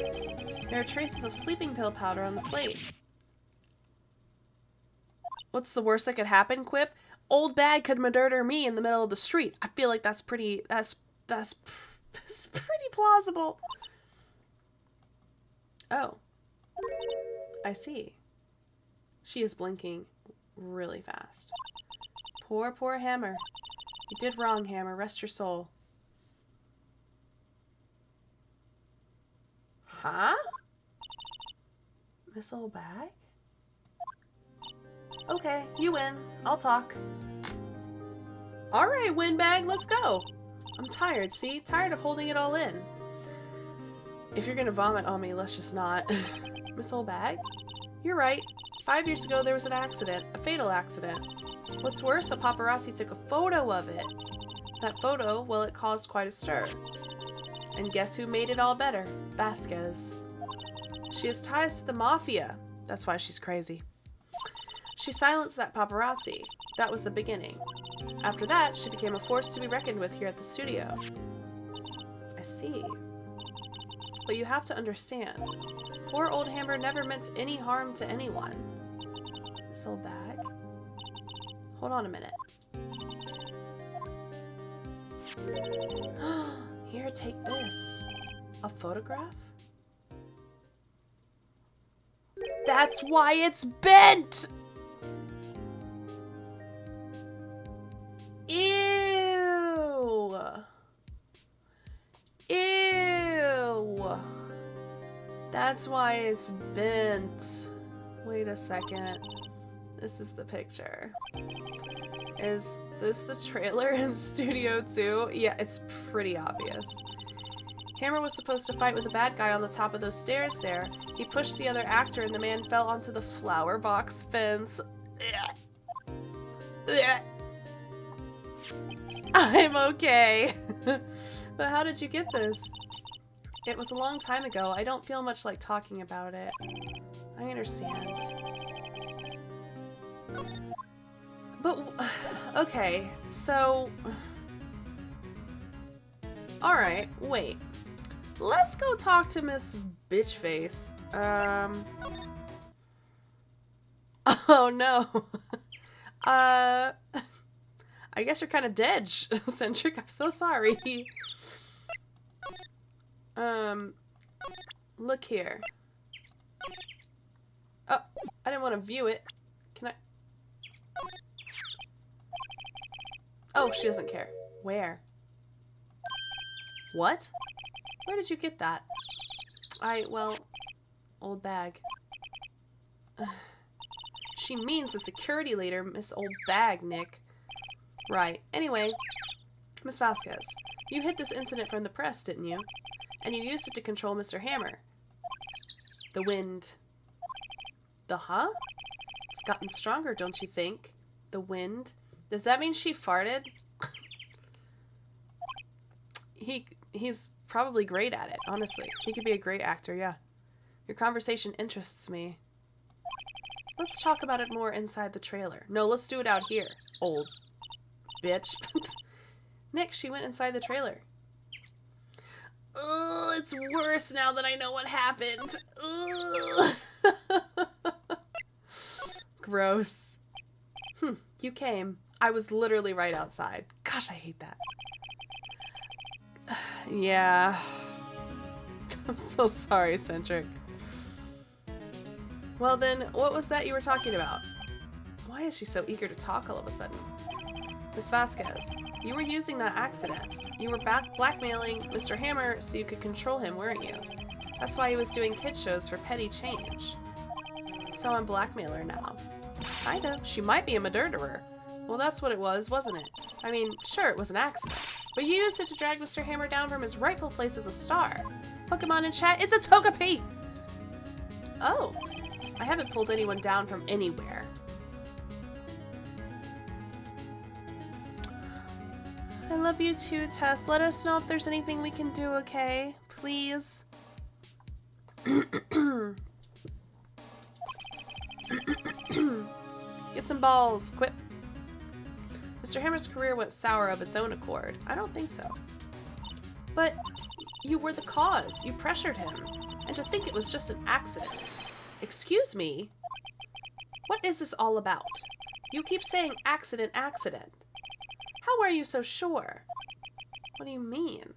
There are traces of sleeping pill powder on the plate. What's the worst that could happen, Quip? Old Bag could murder me in the middle of the street. I feel like that's pretty plausible. Oh. I see. She is blinking really fast. Poor, poor Hammer. You did wrong, Hammer. Rest your soul. Huh? Miss Old Bag? Okay, you win. I'll talk. Alright, Windbag, let's go. I'm tired, see? Tired of holding it all in. If you're gonna vomit on me, let's just not. Miss Old Bag? You're right. 5 years ago, there was an accident. A fatal accident. What's worse, a paparazzi took a photo of it. That photo, well, it caused quite a stir. And guess who made it all better? Vasquez. She has ties to the mafia. That's why she's crazy. She silenced that paparazzi. That was the beginning. After that, she became a force to be reckoned with here at the studio. I see. But you have to understand, poor old Hammer never meant any harm to anyone. This old bag? Hold on a minute. Here, take this. A photograph? That's why it's bent! Ew! Ew! That's why it's bent. Wait a second. This is the picture. Is this the trailer in Studio 2? Yeah, it's pretty obvious. Hammer was supposed to fight with a bad guy on the top of those stairs there. He pushed the other actor and the man fell onto the flower box fence. I'm okay. But how did you get this? It was a long time ago. I don't feel much like talking about it. I understand. But, okay, so... Alright, wait. Let's go talk to Miss Bitchface. Oh no. I guess you're kind of dead, Centric. I'm so sorry. Look here. Oh, I didn't want to view it. Can I? Oh, she doesn't care. Where? What? Where did you get that? Well, old bag. She means the security leader, Miss Old Bag, Nick. Right. Anyway, Miss Vasquez, you hid this incident from the press, didn't you? And you used it to control Mr. Hammer. The wind. The huh? It's gotten stronger, don't you think? The wind. Does that mean she farted? He's probably great at it, honestly. He could be a great actor, yeah. Your conversation interests me. Let's talk about it more inside the trailer. No, let's do it out here, old bitch. Nick, she went inside the trailer. Oh, it's worse now that I know what happened. Gross. You came. I was literally right outside. Gosh, I hate that. Yeah. I'm so sorry, Centric. Well then, what was that you were talking about? Why is she so eager to talk all of a sudden? Miss Vasquez, you were using that accident. You were blackmailing Mr. Hammer so you could control him, weren't you? That's why he was doing kid shows for petty change. So I'm blackmailer now. Kinda. She might be a murderer. Well, that's what it was, wasn't it? I mean, sure, it was an accident. But you used it to drag Mr. Hammer down from his rightful place as a star. Pokemon in chat, it's a Togepi! Oh. I haven't pulled anyone down from anywhere. I love you too, Tess. Let us know if there's anything we can do, okay? Please. Get some balls, quip. Mr. Hammer's career went sour of its own accord. I don't think so. But you were the cause. You pressured him. And to think it was just an accident. Excuse me? What is this all about? You keep saying accident, accident. How are you so sure? What do you mean?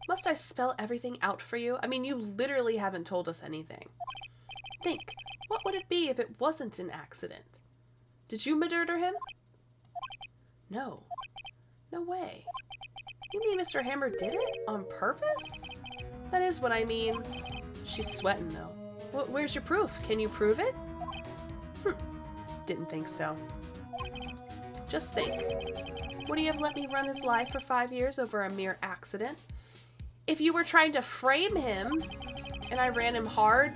Must I spell everything out for you? I mean, you literally haven't told us anything. Think, what would it be if it wasn't an accident? Did you murder him? No. No way. You mean Mr. Hammer did it? On purpose? That is what I mean. She's sweating, though. Where's your proof? Can you prove it? Didn't think so. Just think. Would he have let me run his life for 5 years over a mere accident? If you were trying to frame him, and I ran him hard...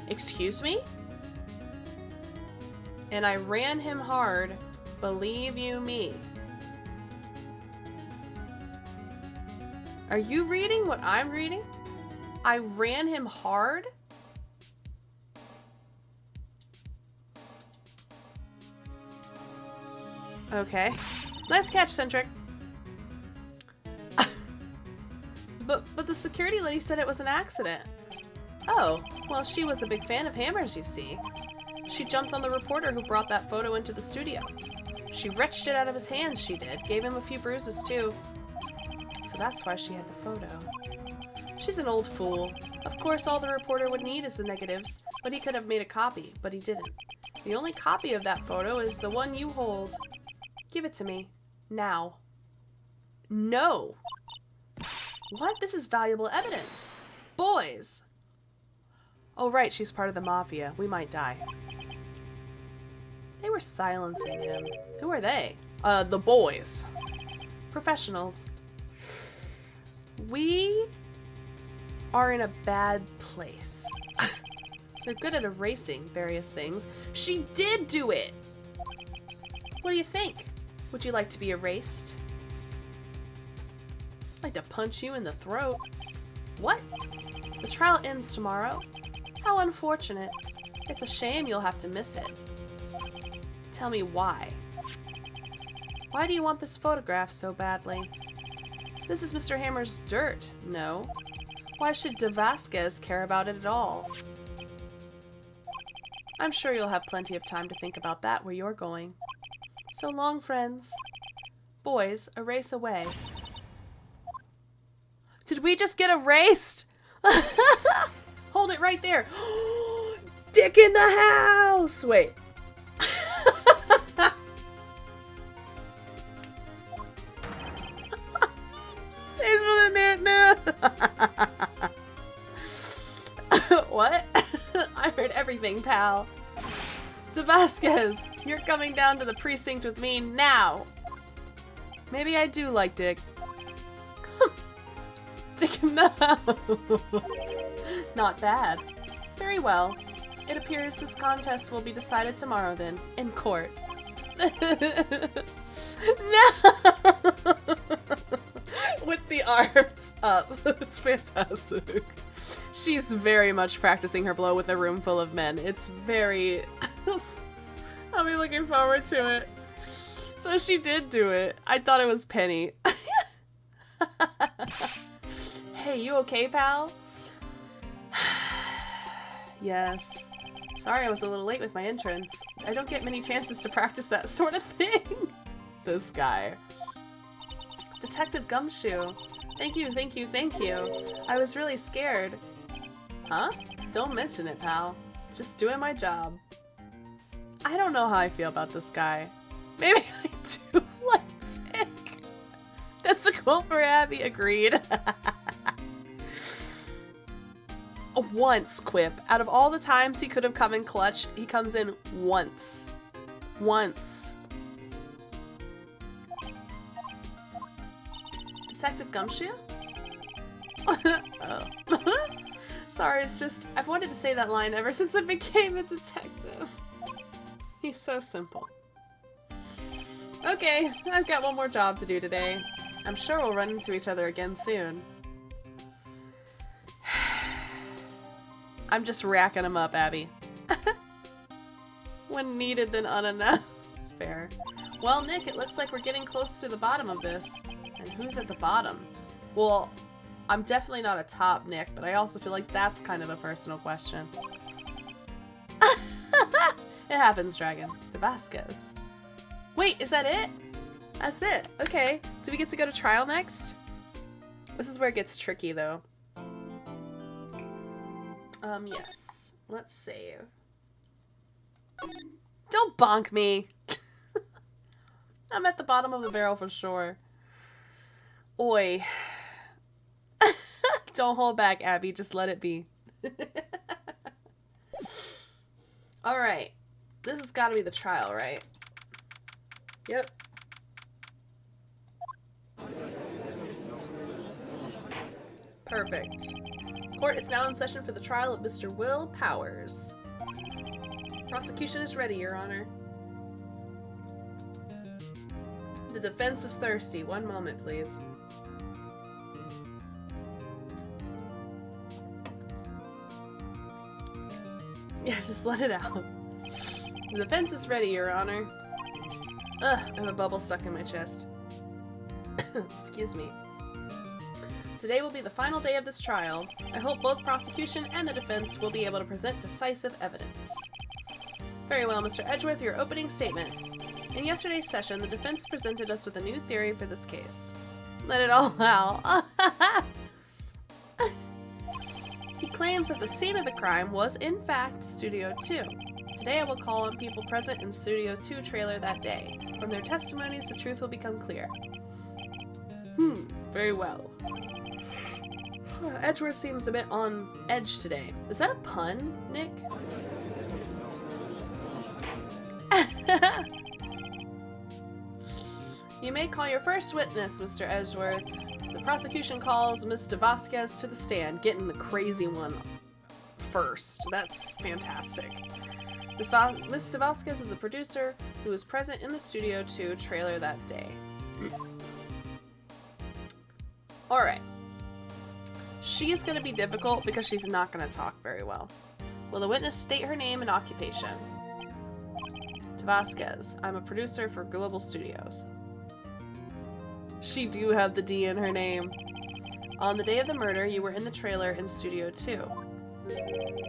Excuse me? And I ran him hard, believe you me. Are you reading what I'm reading? I ran him hard? Okay. Nice catch, Centric. But the security lady said it was an accident. Oh, well, she was a big fan of Hammer's, you see. She jumped on the reporter who brought that photo into the studio. She wrenched it out of his hands, she did. Gave him a few bruises, too. So that's why she had the photo. She's an old fool. Of course, all the reporter would need is the negatives, but he could have made a copy, but he didn't. The only copy of that photo is the one you hold. Give it to me. Now. No! What? This is valuable evidence. Boys! Oh, right, she's part of the mafia. We might die. They were silencing him. Who are they? The boys. Professionals. We are in a bad place. They're good at erasing various things. She did do it! What do you think? Would you like to be erased? I'd like to punch you in the throat. What? The trial ends tomorrow? How unfortunate. It's a shame you'll have to miss it. Tell me why. Why do you want this photograph so badly? This is Mr. Hammer's dirt, no? Why should De Vasquez care about it at all? I'm sure you'll have plenty of time to think about that where you're going. So long, friends. Boys, erase away. Did we just get erased? Hold it right there. Dick in the house! Wait. Thanks for the What? I heard everything, pal. De Vasquez, you're coming down to the precinct with me now. Maybe I do like Dick. Dick in the house. Not bad. Very well. It appears this contest will be decided tomorrow then, in court. No! With the arms up. It's fantastic. She's very much practicing her blow with a room full of men. It's very... I'll be looking forward to it. So she did do it. I thought it was Penny. Hey, you okay, pal? Yes. Sorry I was a little late with my entrance. I don't get many chances to practice that sort of thing. This guy. Detective Gumshoe. Thank you, thank you, thank you. I was really scared. Huh? Don't mention it, pal. Just doing my job. I don't know how I feel about this guy. Maybe I do like Dick. That's a quote for Abby. Agreed. Once, Quip. Out of all the times he could have come in clutch, he comes in once. Once. Detective Gumshoe? Oh. Sorry, it's just, I've wanted to say that line ever since I became a detective. He's so simple. Okay, I've got one more job to do today. I'm sure we'll run into each other again soon. I'm just racking them up, Abby. When needed, then unannounced. Fair. Well, Nick, it looks like we're getting close to the bottom of this. And who's at the bottom? Well, I'm definitely not a top, Nick, but I also feel like that's kind of a personal question. It happens, Dragon. Tabascos. Wait, is that it? That's it. Okay. Do we get to go to trial next? This is where it gets tricky, though. Yes. Let's save. Don't bonk me! I'm at the bottom of the barrel for sure. Oi. Don't hold back, Abby. Just let it be. Alright. This has got to be the trial, right? Yep. Perfect. Court is now in session for the trial of Mr. Will Powers. Prosecution is ready, Your Honor. The defense is thirsty. One moment, please. Yeah, just let it out. The defense is ready, Your Honor. Ugh, I have a bubble stuck in my chest. Excuse me. Today will be the final day of this trial. I hope both prosecution and the defense will be able to present decisive evidence. Very well, Mr. Edgeworth, your opening statement. In yesterday's session, the defense presented us with a new theory for this case. Let it all out. He claims that the scene of the crime was, in fact, Studio 2. Today I will call on people present in Studio 2 trailer that day. From their testimonies, the truth will become clear. Very well. Edgeworth seems a bit on edge today. Is that a pun, Nick? You may call your first witness, Mr. Edgeworth. The prosecution calls Miss Tabascos to the stand, getting the crazy one first. That's fantastic. Miss Tabascos is a producer who was present in the Studio 2 trailer that day. Alright. She's going to be difficult because she's not going to talk very well. Will the witness state her name and occupation? Tabascos. I'm a producer for Global Studios. She do have the D in her name. On the day of the murder, you were in the trailer in Studio 2.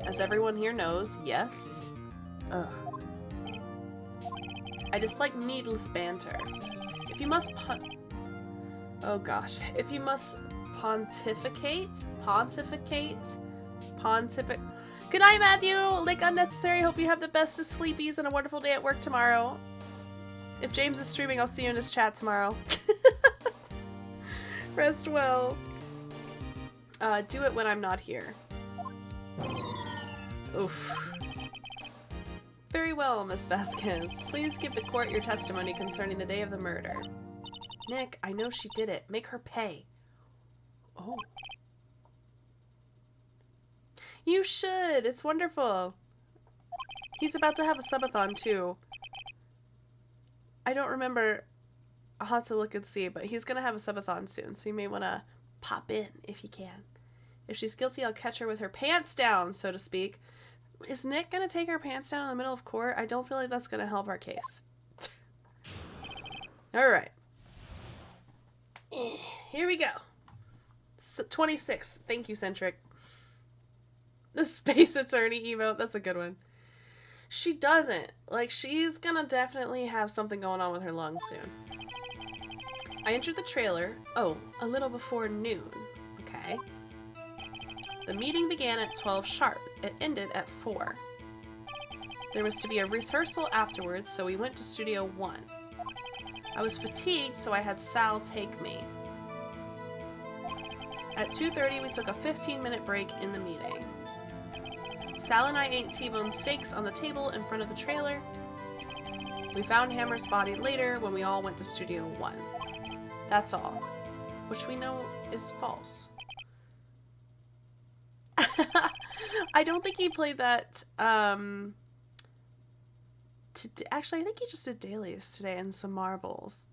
As everyone here knows, yes? Ugh. I dislike needless banter. If you must oh gosh. If you must pontificate? Good night, Matthew! Lick unnecessary. Hope you have the best of sleepies and a wonderful day at work tomorrow. If James is streaming, I'll see you in his chat tomorrow. Rest well. Do it when I'm not here. Oof. Very well, Miss Vasquez. Please give the court your testimony concerning the day of the murder. Nick, I know she did it. Make her pay. Oh. You should. It's wonderful. He's about to have a subathon, too. I don't remember. I'll have to look and see, but he's going to have a subathon soon, so you may want to pop in if you can. If she's guilty, I'll catch her with her pants down, so to speak. Is Nick going to take her pants down in the middle of court? I don't feel like that's going to help our case. All right. Here we go. 26th. Thank you, Centric. The space attorney emote. That's a good one. She doesn't. Like, she's gonna definitely have something going on with her lungs soon. I entered the trailer. Oh, a little before noon. Okay. The meeting began at 12 sharp. It ended at 4. There was to be a rehearsal afterwards, so we went to Studio 1. I was fatigued, so I had Sal take me. At 2:30, we took a 15-minute break in the meeting. Sal and I ate T-bone steaks on the table in front of the trailer. We found Hammer's body later when we all went to Studio 1. That's all. Which we know is false. I don't think he played that, actually, I think he just did dailies today and some marbles.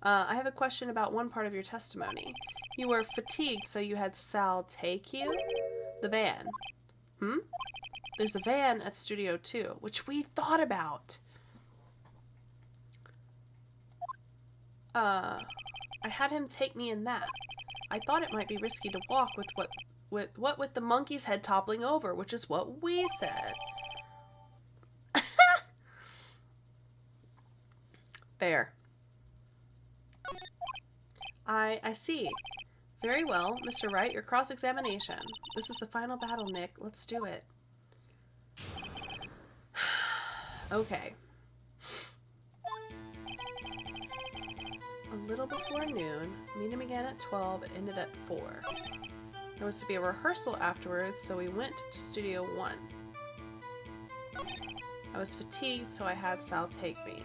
I have a question about one part of your testimony. You were fatigued, so you had Sal take you? The van. There's a van at Studio 2, which we thought about. I had him take me in that. I thought it might be risky to walk with the monkey's head toppling over, which is what we said. Fair. I see. Very well, Mr. Wright, your cross-examination. This is the final battle, Nick. Let's do it. Okay. A little before noon. Meeting began at 12. It ended at 4. There was to be a rehearsal afterwards, so we went to Studio 1. I was fatigued, so I had Sal take me.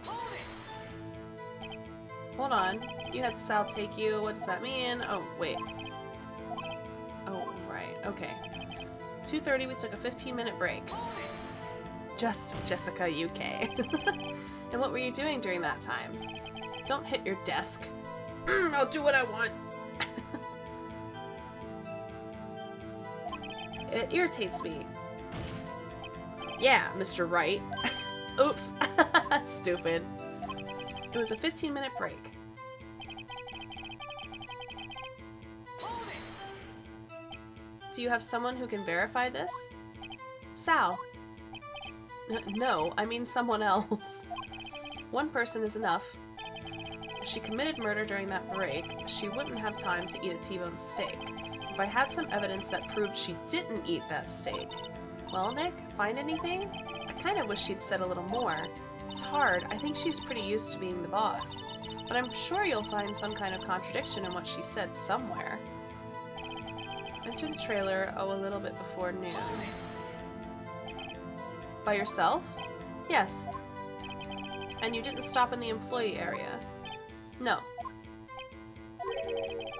Hold on. You had Sal take you. What does that mean? Oh, wait. Oh, right. Okay. 2:30, we took a 15-minute break. Just Jessica UK. And what were you doing during that time? Don't hit your desk. I'll do what I want. It irritates me. Yeah, Mr. Wright. Oops. Stupid. It was a 15-minute break. Do you have someone who can verify this? Sal. No, I mean someone else. One person is enough. If she committed murder during that break, she wouldn't have time to eat a T-bone steak. If I had some evidence that proved she didn't eat that steak. Well, Nick, find anything? I kind of wish she'd said a little more. It's hard. I think she's pretty used to being the boss. But I'm sure you'll find some kind of contradiction in what she said somewhere. Enter the trailer, a little bit before noon. By yourself? Yes. And you didn't stop in the employee area? No.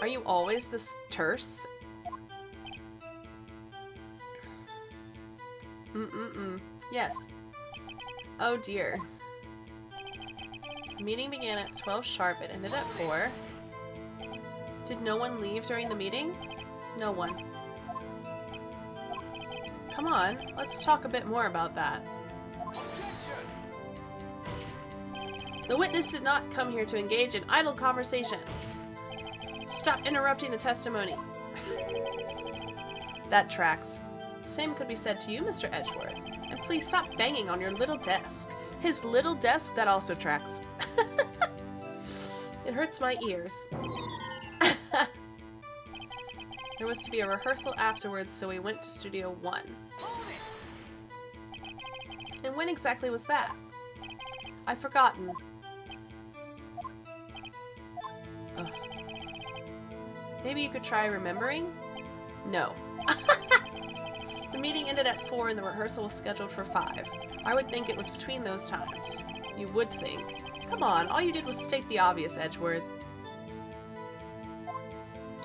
Are you always this terse? Yes. Oh dear. The meeting began at 12 sharp. It ended at 4. Did no one leave during the meeting? No one. Come on, let's talk a bit more about that. The witness did not come here to engage in idle conversation. Stop interrupting the testimony. That tracks. Same could be said to you, Mr. Edgeworth. And please stop banging on your little desk. His little desk, that also tracks. It hurts my ears. There was to be a rehearsal afterwards, so we went to Studio 1. And when exactly was that? I've forgotten. Ugh. Maybe you could try remembering? No. The meeting ended at 4 and the rehearsal was scheduled for 5. I would think it was between those times. You would think. Come on, all you did was state the obvious, Edgeworth.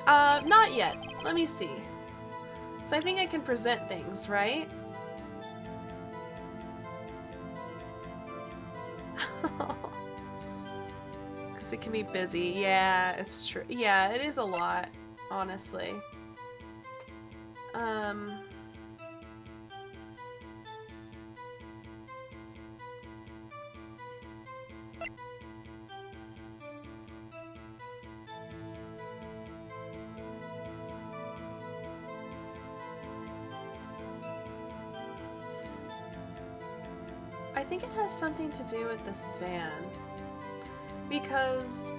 Not yet. Let me see. So I think I can present things, right? Because it can be busy. Yeah, it's true. Yeah, it is a lot, honestly. I think it has something to do with this van. Because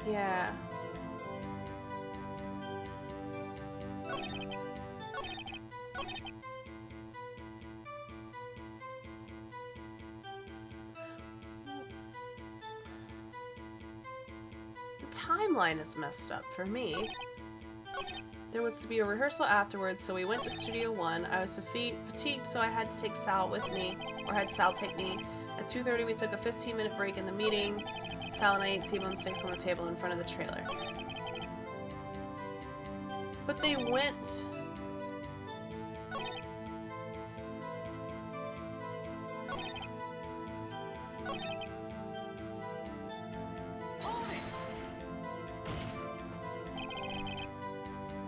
yeah. Timeline is messed up for me. There was to be a rehearsal afterwards, so we went to Studio 1. I was fatigued, so I had to take Sal with me, or had Sal take me. At 2:30, we took a 15-minute break in the meeting. Sal and I ate T-bone steaks on the table in front of the trailer. But they went...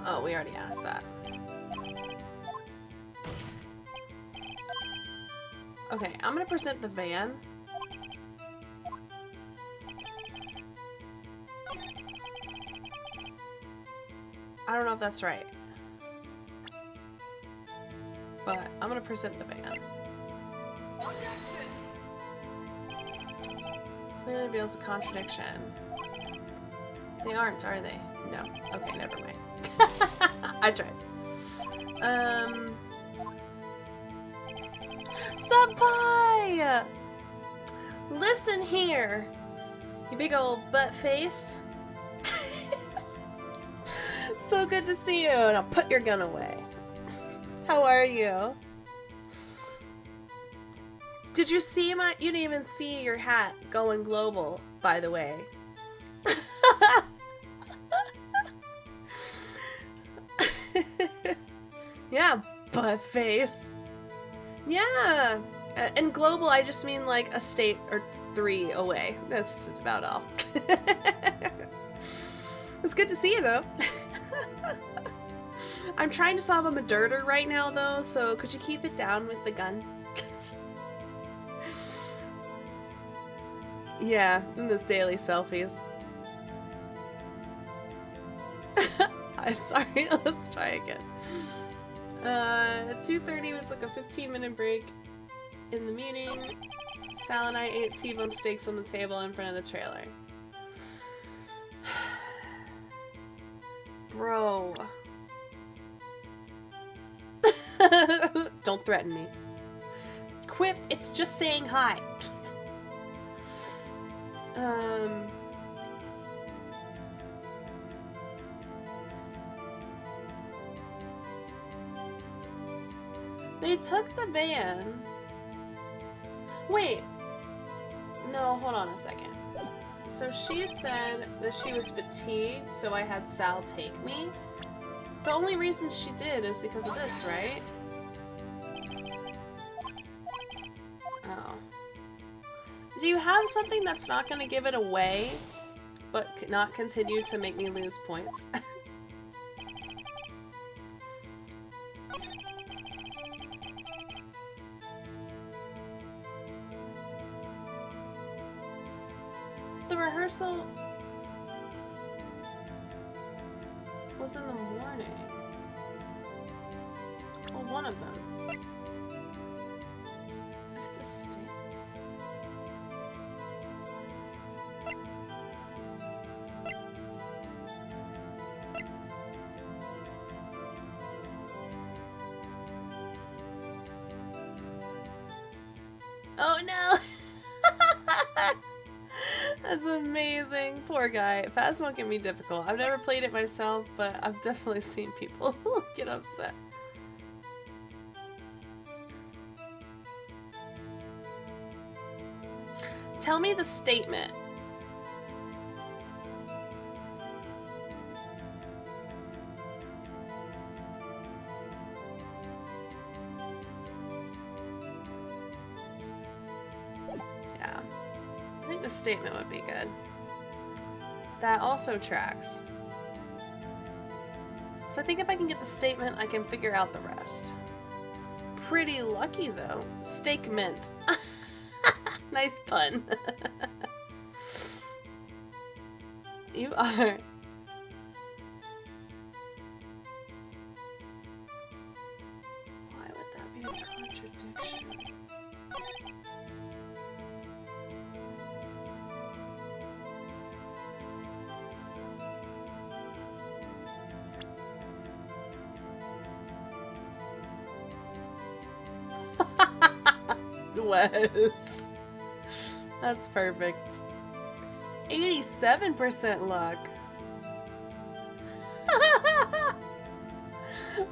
Oh, we already asked that. Okay, I'm gonna present the van. I don't know if that's right. But I'm gonna present the van. Clearly reveals a contradiction. They aren't, are they? No. Okay, never mind. I tried. Senpai! Listen here, you big old butt face. So good to see you. Now put your gun away. How are you? Did you see my... You didn't even see your hat going global, by the way. Yeah, butt face. Yeah. And global, I just mean like a state or 3 away. That's about all. It's good to see you, though. I'm trying to solve a murder right now, though, so could you keep it down with the gun? Yeah, in those daily selfies. I'm sorry, let's try again. At 2:30, we took a 15-minute break in the meeting. Sal and I ate T-bone steaks on the table in front of the trailer. Bro. Don't threaten me. Quip, it's just saying hi. They took the van. Wait. No, hold on a second. So she said that she was fatigued, so I had Sal take me. The only reason she did is because of this, right? Oh. Do you have something that's not going to give it away, but not continue to make me lose points? The rehearsal was in the morning. Well, one of them. Is it the States? Oh no! That's amazing. Poor guy. Phasmo can be difficult. I've never played it myself, but I've definitely seen people get upset. Tell me the statement. Yeah. I think the statement would be good. That also tracks. So I think if I can get the statement, I can figure out the rest. Pretty lucky, though. Steak mint. Nice pun. You are. Why would that be a contradiction? Wes. That's perfect. 87% luck.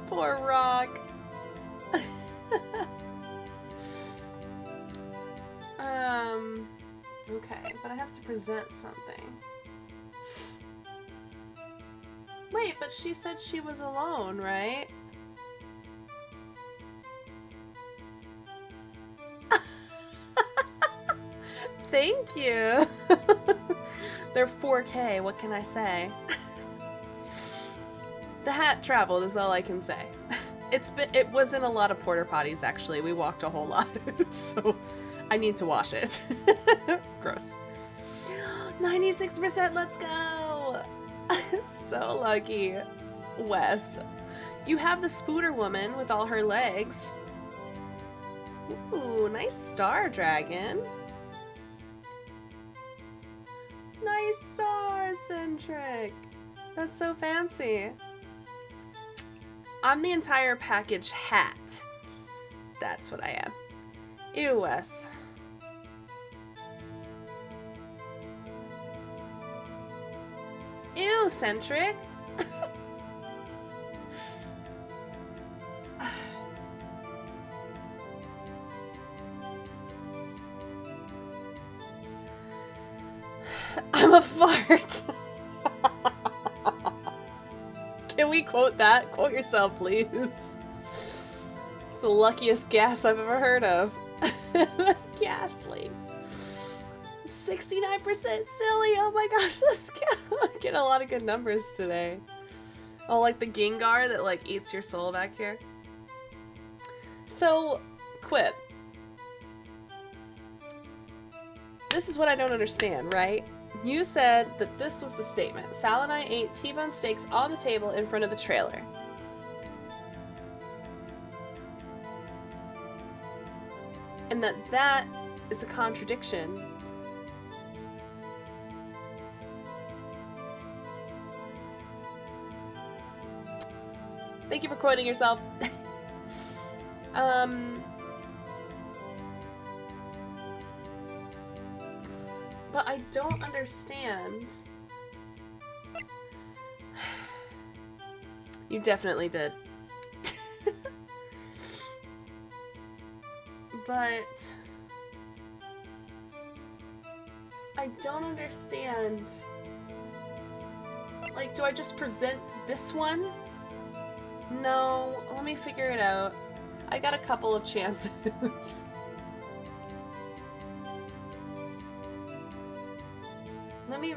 Poor Rock. but I have to present something. Wait, but she said she was alone, right? Thank you. They're 4K, what can I say? The hat traveled is all I can say. It was in a lot of porta potties, actually. We walked a whole lot, so I need to wash it. Gross. 96%, let's go! So lucky. Wes. You have the Spooter woman with all her legs. Ooh, nice star, dragon. Nice star, Centric. That's so fancy. I'm the entire package hat. That's what I am. Ew, Wes. Ew, Centric. I'm a fart. Can we quote that? Quote yourself, please. It's the luckiest gas I've ever heard of. Ghastly. 69% silly. Oh my gosh, let's get a lot of good numbers today. Oh, like the Gengar that like eats your soul back here. So, quit. This is what I don't understand, right? You said that this was the statement. Sal and I ate T-bone steaks on the table in front of the trailer. And that is a contradiction. Thank you for quoting yourself. But I don't understand. You definitely did. But I don't understand. Like, do I just present this one? No, let me figure it out. I got a couple of chances. Let me...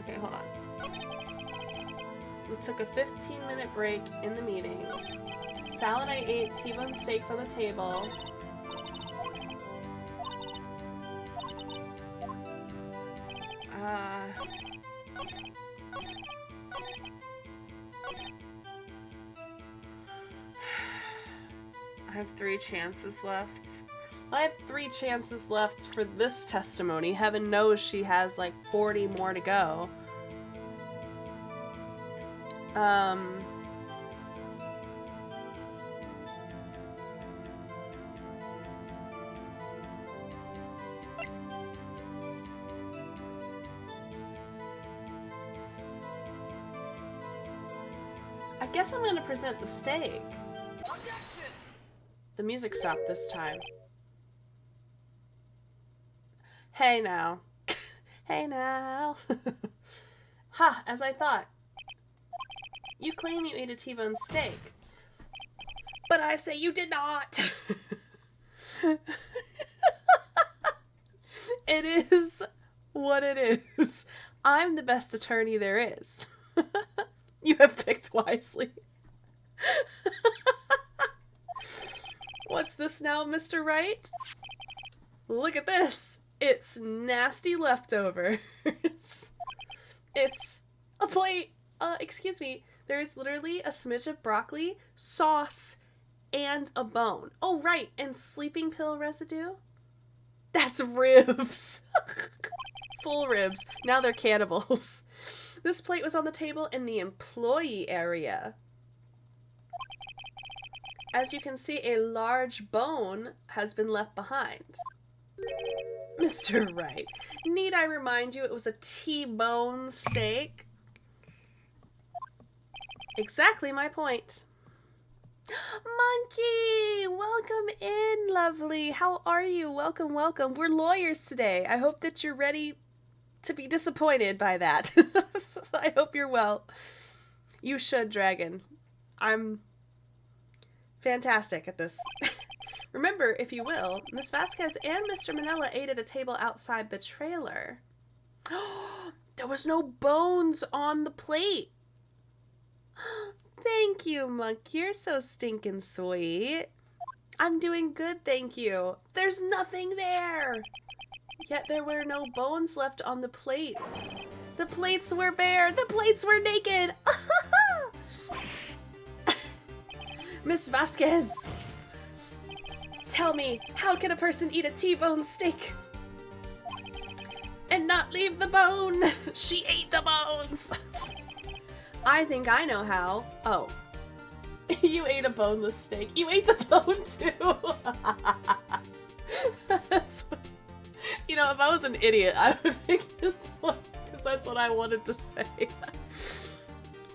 Okay, hold on. We took a 15-minute break in the meeting. Sal and I ate T-bone steaks on the table. I have 3 chances left. I have 3 chances left for this testimony. Heaven knows she has like 40 more to go. I guess I'm gonna present the steak. The music stopped this time. Hey now. Hey now. Ha, as I thought. You claim you ate a T-bone steak. But I say you did not. It is what it is. I'm the best attorney there is. You have picked wisely. What's this now, Mr. Wright? Look at this. It's nasty leftovers. It's a plate. Excuse me. There's literally a smidge of broccoli, sauce, and a bone. Oh, right. And sleeping pill residue? That's ribs. Full ribs. Now they're cannibals. This plate was on the table in the employee area. As you can see, a large bone has been left behind. Mr. Wright, need I remind you it was a T-bone steak? Exactly my point. Monkey! Welcome in, lovely. How are you? Welcome, welcome. We're lawyers today. I hope that you're ready to be disappointed by that. I hope you're well. You should, Dragon. I'm fantastic at this. Remember, if you will, Miss Vasquez and Mr. Manila ate at a table outside the trailer. There was no bones on the plate. Thank you, Monkey. You're so stinking sweet. I'm doing good, thank you. There's nothing there. Yet there were no bones left on the plates. The plates were bare. The plates were naked. Miss Vasquez, tell me, how can a person eat a T-bone steak and not leave the bone? She ate the bones. I think I know how. Oh. You ate a boneless steak. You ate the bone too. You know, if I was an idiot, I would pick this one because that's what I wanted to say.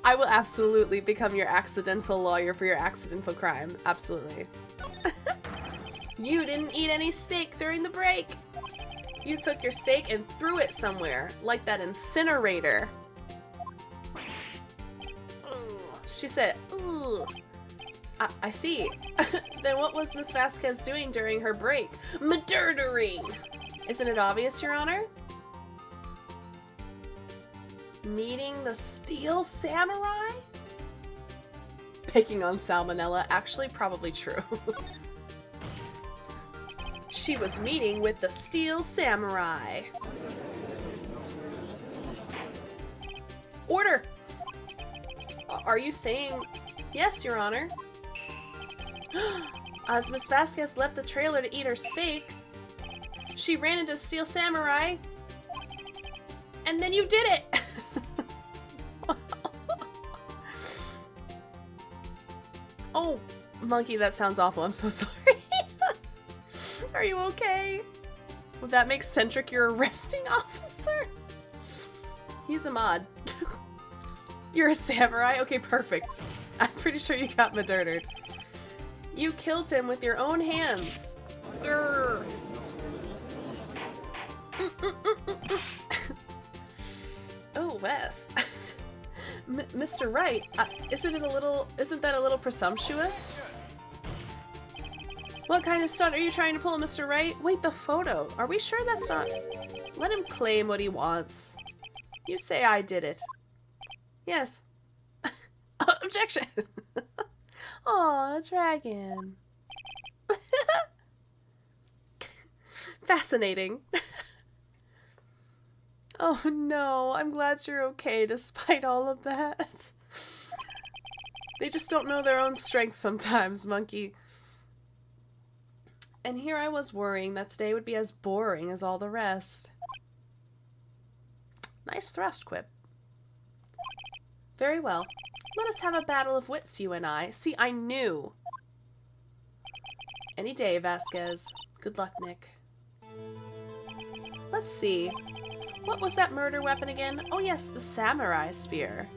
I will absolutely become your accidental lawyer for your accidental crime. Absolutely. You didn't eat any steak during the break. You took your steak and threw it somewhere, like that incinerator. She said, ooh. I see. Then what was Miss Vasquez doing during her break? Murdering! Isn't it obvious, Your Honor? Meeting the Steel Samurai? Picking on Salmonella, actually probably true. She was meeting with the Steel Samurai. Order! Are you saying... Yes, Your Honor. As Miss Vasquez left the trailer to eat her steak, she ran into Steel Samurai, and then you did it! Oh, Monkey, that sounds awful. I'm so sorry. Are you okay? Would that make Centric your arresting officer? He's a mod. You're a samurai? Okay, perfect. I'm pretty sure you got murdered. You killed him with your own hands. Grr. Oh, Wes. Mr. Wright, isn't that a little presumptuous? What kind of stunt are you trying to pull, Mr. Wright? Wait, the photo. Are we sure that's not... Let him claim what he wants. You say I did it. Yes. Objection! Aw, Dragon. Fascinating. Oh no, I'm glad you're okay despite all of that. They just don't know their own strength sometimes, Monkey. And here I was worrying that today would be as boring as all the rest. Nice thrust, Quip. Very well. Let us have a battle of wits, you and I. See, I knew. Any day, Vasquez. Good luck, Nick. Let's see. What was that murder weapon again? Oh yes, the samurai spear.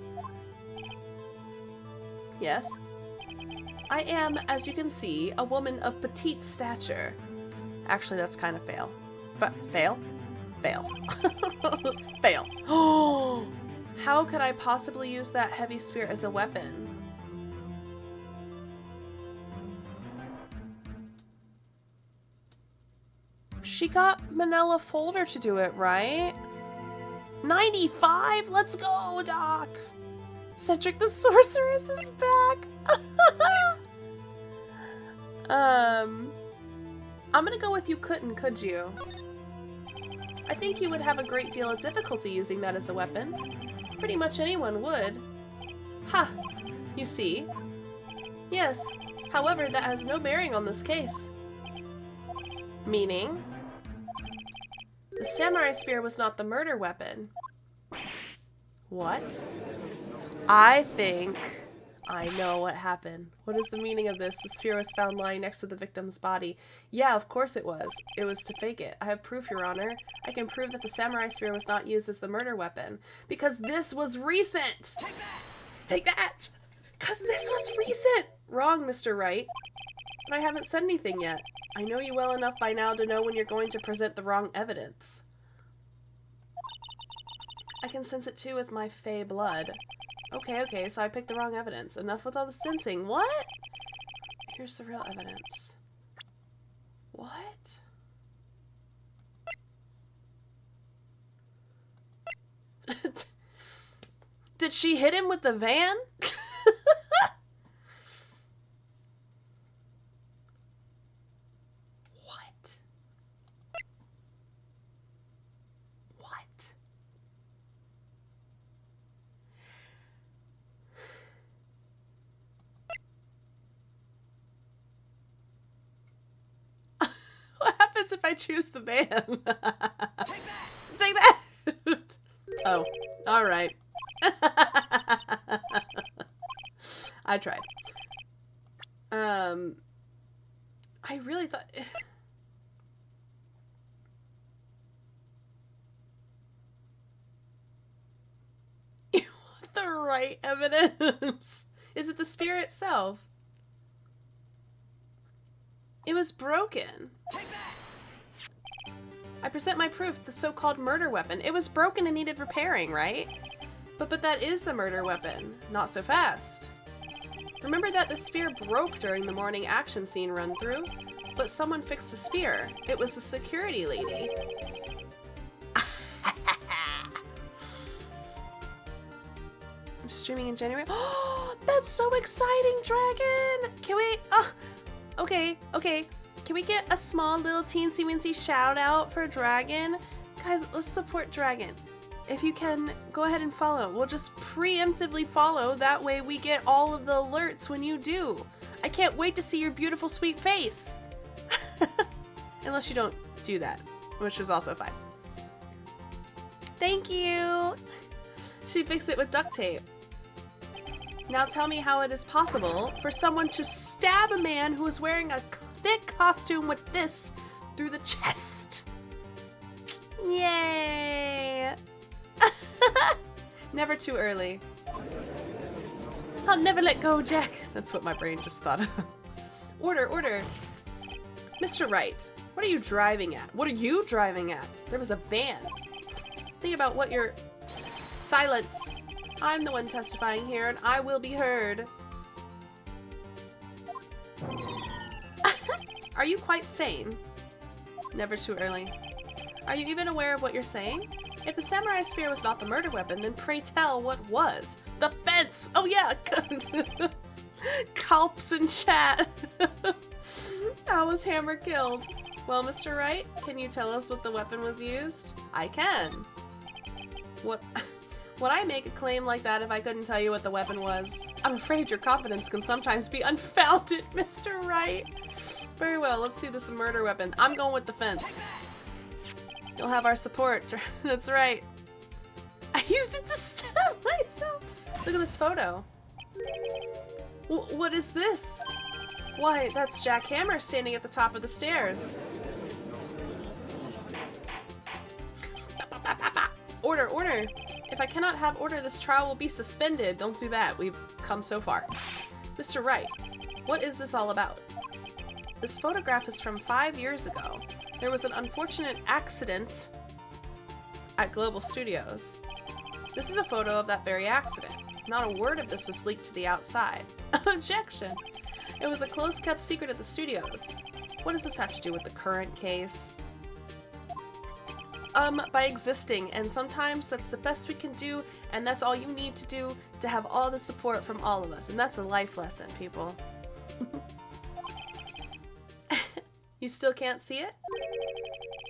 Yes. I am, as you can see, a woman of petite stature. Actually, that's kind of fail. But fail? Fail. Fail. Oh! How could I possibly use that heavy spear as a weapon? She got Manila Folder to do it, right? 95? Let's go, Doc! Cedric the Sorceress is back! I'm gonna go with you couldn't, could you? I think you would have a great deal of difficulty using that as a weapon. Pretty much anyone would. Ha! You see? Yes. However, that has no bearing on this case. Meaning? The samurai spear was not the murder weapon. What? I think I know what happened. What is the meaning of this? The spear was found lying next to the victim's body. Yeah, of course it was. It was to fake it. I have proof, Your Honor. I can prove that the samurai spear was not used as the murder weapon. Because this was recent! Take that! Take that! 'Cause this was recent! Wrong, Mr. Wright. But I haven't said anything yet. I know you well enough by now to know when you're going to present the wrong evidence. I can sense it too with my fey blood. Okay, so I picked the wrong evidence. Enough with all the sensing. What? Here's the real evidence. What? Did she hit him with the van? What? What? What happens if I choose the van? Take that! Oh, alright. I tried. I really thought... You want the right evidence? Is it the spear itself? It was broken. I present my proof, the so-called murder weapon. It was broken and needed repairing, right? But that is the murder weapon. Not so fast. Remember that the spear broke during the morning action scene run-through? But someone fixed the spear. It was the security lady. Streaming in January. Oh, that's so exciting, Dragon! Can we... Okay. Can we get a small little teensy-weensy shout-out for Dragon? Guys, let's support Dragon. If you can, go ahead and follow. We'll just preemptively follow. That way we get all of the alerts when you do. I can't wait to see your beautiful, sweet face. Unless you don't do that, which was also fine. Thank you. She fixed it with duct tape. Now tell me how it is possible for someone to stab a man who is wearing a thick costume with this through the chest. Yay! Never too early. I'll never let go, Jack. That's what my brain just thought of. Order. Mr. Wright, what are you driving at? What are you driving at? There was a van. Think about what you're... Silence. I'm the one testifying here, and I will be heard. Are you quite sane? Never too early. Are you even aware of what you're saying? If the samurai spear was not the murder weapon, then pray tell what was? The fence! Oh yeah! Culps in chat. How was Hammer killed? Well, Mr. Wright, can you tell us what the weapon was used? I can. What? Would I make a claim like that if I couldn't tell you what the weapon was? I'm afraid your confidence can sometimes be unfounded, Mr. Wright. Very well, let's see this murder weapon. I'm going with the fence. You'll have our support. That's right. I used it to stab myself. Look at this photo. What is this? Why, that's Jack Hammer standing at the top of the stairs. Order. If I cannot have order, this trial will be suspended. Don't do that. We've come so far. Mr. Wright, what is this all about? This photograph is from 5 years ago. There was an unfortunate accident at Global Studios. This is a photo of that very accident. Not a word of this was leaked to the outside. Objection! It was a close-kept secret at the studios. What does this have to do with the current case? By existing, and sometimes that's the best we can do, and that's all you need to do to have all the support from all of us, and that's a life lesson, people. You still can't see it?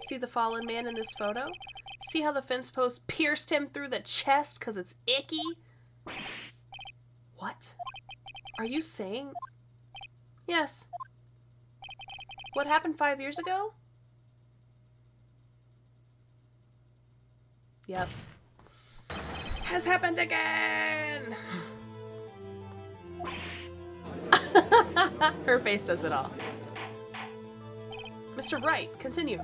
See the fallen man in this photo? See how the fence post pierced him through the chest because it's icky? What? Are you saying? Yes. What happened 5 years ago? Yep. Has happened again! Her face says it all. Mr. Wright, continue.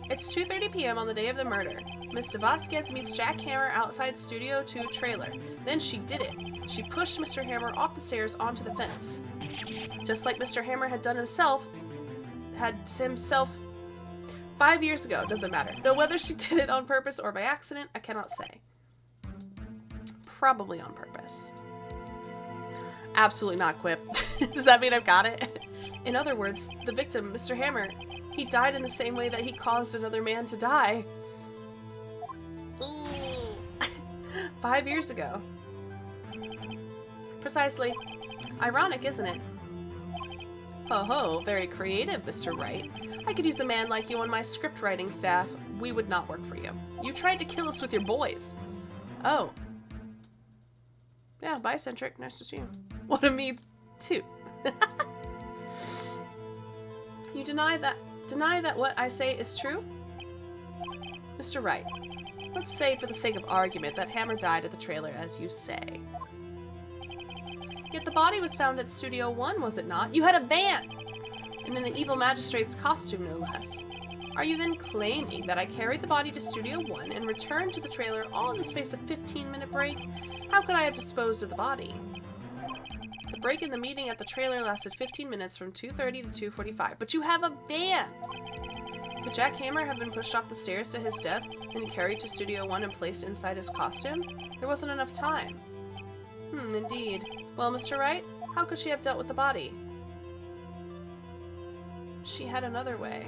It's 2:30 p.m. on the day of the murder. Mr. Vasquez meets Jack Hammer outside Studio 2 trailer. Then she did it. She pushed Mr. Hammer off the stairs onto the fence. Just like Mr. Hammer had done himself 5 years ago. Doesn't matter. Though whether she did it on purpose or by accident, I cannot say. Probably on purpose. Absolutely not, Quip. Does that mean I've got it? In other words, the victim, Mr. Hammer, he died in the same way that he caused another man to die. Ooh. 5 years ago. Precisely. Ironic, isn't it? Ho ho, very creative, Mr. Wright. I could use a man like you on my script writing staff. We would not work for you. You tried to kill us with your boys. Oh. Yeah, bicentric. Nice to see you. What a me too. You deny that what I say is true? Mr. Wright, let's say for the sake of argument that Hammer died at the trailer as you say. Yet the body was found at Studio 1, was it not? You had a van! And in the evil magistrate's costume, no less. Are you then claiming that I carried the body to Studio 1 and returned to the trailer all in the space of a 15-minute break? How could I have disposed of the body? The break in the meeting at the trailer lasted 15 minutes from 2:30 to 2:45. But you have a van! Could Jack Hammer have been pushed off the stairs to his death, then carried to Studio 1 and placed inside his costume? There wasn't enough time. Indeed. Well, Mr. Wright, how could she have dealt with the body? She had another way.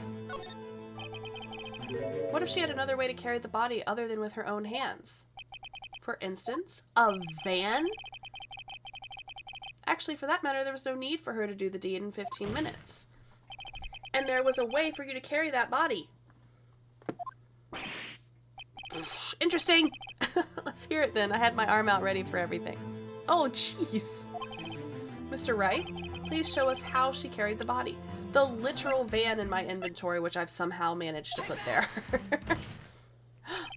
What if she had another way to carry the body other than with her own hands? For instance, a van? Actually, for that matter, there was no need for her to do the deed in 15 minutes. And there was a way for you to carry that body. Interesting! Let's hear it then. I had my arm out ready for everything. Oh, jeez! Mr. Wright, please show us how she carried the body. The literal van in my inventory, which I've somehow managed to put there.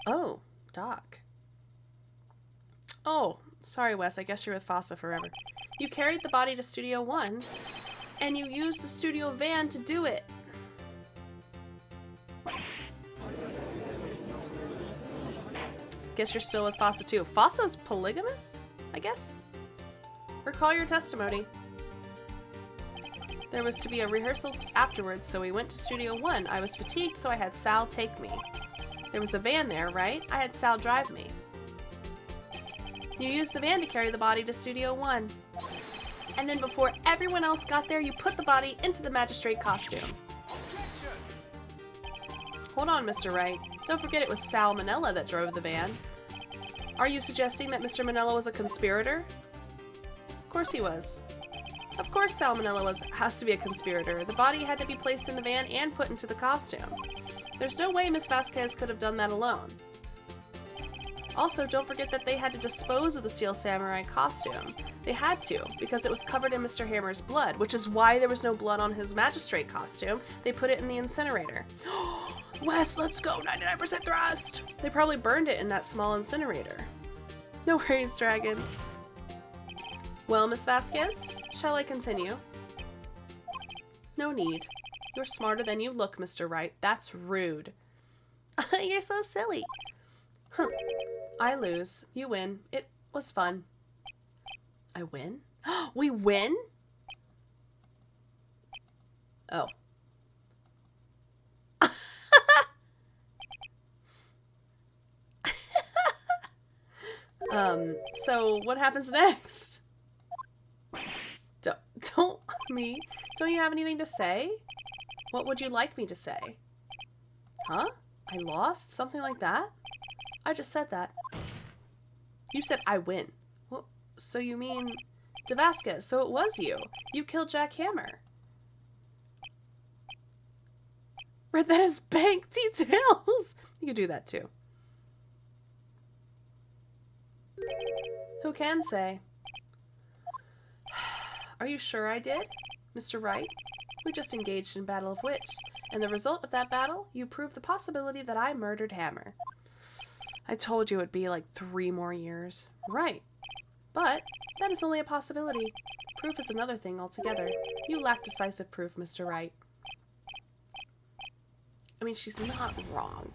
Oh, Doc. Oh, sorry, Wes. I guess you're with FASA forever. You carried the body to Studio 1, and you used the studio van to do it. Guess you're still with FASA too. FASA's polygamous, I guess? Recall your testimony. There was to be a rehearsal afterwards, so we went to Studio 1. I was fatigued, so I had Sal take me. There was a van there, right? I had Sal drive me. You used the van to carry the body to Studio 1. And then before everyone else got there, you put the body into the magistrate costume. Hold on, Mr. Wright. Don't forget it was Sal Manella that drove the van. Are you suggesting that Mr. Manella was a conspirator? Of course he was. Of course Sal Manella has to be a conspirator. The body had to be placed in the van and put into the costume. There's no way Miss Vasquez could have done that alone. Also, don't forget that they had to dispose of the Steel Samurai costume. They had to, because it was covered in Mr. Hammer's blood, which is why there was no blood on his magistrate costume. They put it in the incinerator. Wes, let's go! 99% thrust! They probably burned it in that small incinerator. No worries, Dragon. Well, Miss Vasquez, shall I continue? No need. You're smarter than you look, Mr. Wright. That's rude. You're so silly. Huh. I lose. You win. It was fun. I win? We win? Oh. So what happens next? Don't you have anything to say? What would you like me to say? Huh? I lost? Something like that? I just said that. You said I win. Well, so you mean De Vasquez, so it was you. You killed Jack Hammer. Read that as bank details. You could do that too. Who can say? Are you sure I did, Mr. Wright? We just engaged in battle of wits, and the result of that battle, you proved the possibility that I murdered Hammer. I told you it'd be like 3 more years. Right. But that is only a possibility. Proof is another thing altogether. You lack decisive proof, Mr. Wright. I mean, she's not wrong.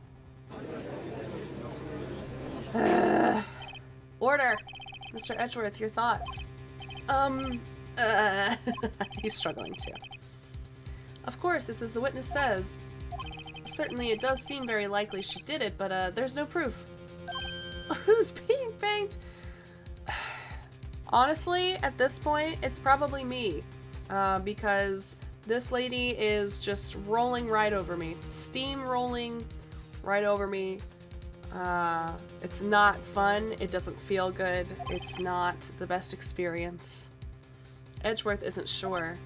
Order! Mr. Edgeworth, your thoughts. He's struggling too. Of course, it's as the witness says. Certainly it does seem very likely she did it, but there's no proof. Who's being banged? Honestly, at this point, it's probably me. Because this lady is just rolling right over me. Steamrolling right over me. It's not fun. It doesn't feel good. It's not the best experience. Edgeworth isn't sure.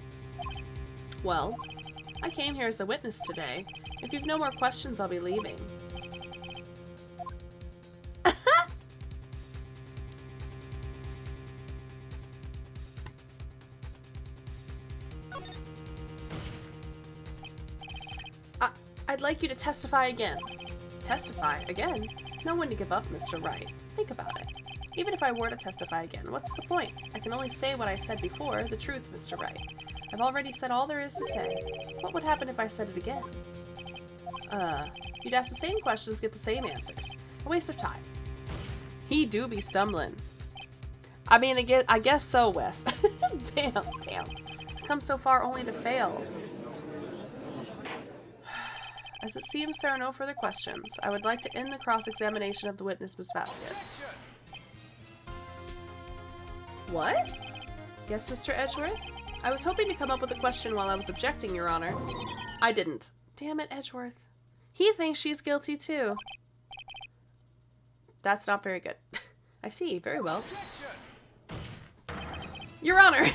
Well, I came here as a witness today. If you've no more questions, I'll be leaving. I'd like you to testify again. Testify again? No one to give up, Mr. Wright. Think about it. Even if I were to testify again, what's the point? I can only say what I said before, the truth, Mr. Wright. I've already said all there is to say. What would happen if I said it again? You'd ask the same questions, get the same answers. A waste of time. He do be stumbling. I mean, I guess so, Wes. Damn. To come so far only to fail. As it seems there are no further questions, I would like to end the cross-examination of the witness, Ms. Vasquez. What? Yes, Mr. Edgeworth? I was hoping to come up with a question while I was objecting, Your Honor. I didn't. Damn it, Edgeworth. He thinks she's guilty, too. That's not very good. I see. Very well. Your Honor!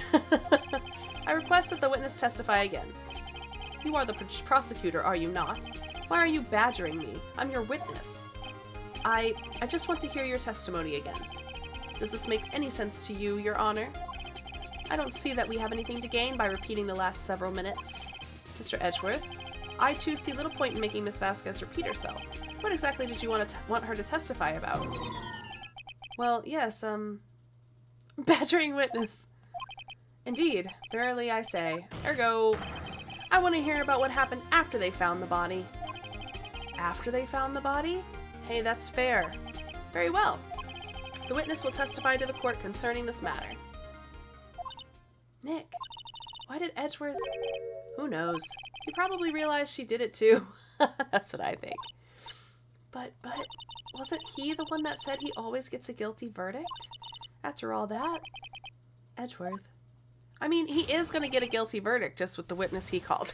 I request that the witness testify again. You are the prosecutor, are you not? Why are you badgering me? I'm your witness. I just want to hear your testimony again. Does this make any sense to you, Your Honor? I don't see that we have anything to gain by repeating the last several minutes. Mr. Edgeworth, I too see little point in making Miss Vasquez repeat herself. What exactly did you want her to testify about? Well, yes, badgering witness. Indeed, verily I say. Ergo, I want to hear about what happened after they found the body. After they found the body? Hey, that's fair. Very well. The witness will testify to the court concerning this matter. Nick, why did Edgeworth... Who knows? He probably realized she did it too. That's what I think. But wasn't he the one that said he always gets a guilty verdict? After all that? Edgeworth. I mean, he is going to get a guilty verdict just with the witness he called.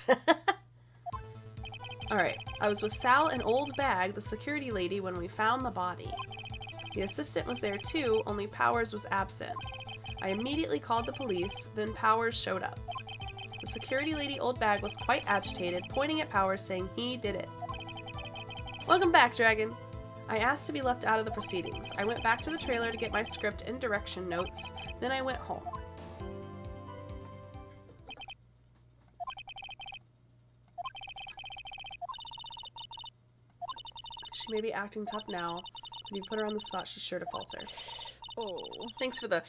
Alright, I was with Sal and Old Bag, the security lady, when we found the body. The assistant was there too, only Powers was absent. I immediately called the police, then Powers showed up. The security lady Old Bag was quite agitated, pointing at Powers saying he did it. Welcome back, Dragon. I asked to be left out of the proceedings. I went back to the trailer to get my script and direction notes, then I went home. She may be acting tough now. When you put her on the spot, she's sure to falter. Oh, thanks for the...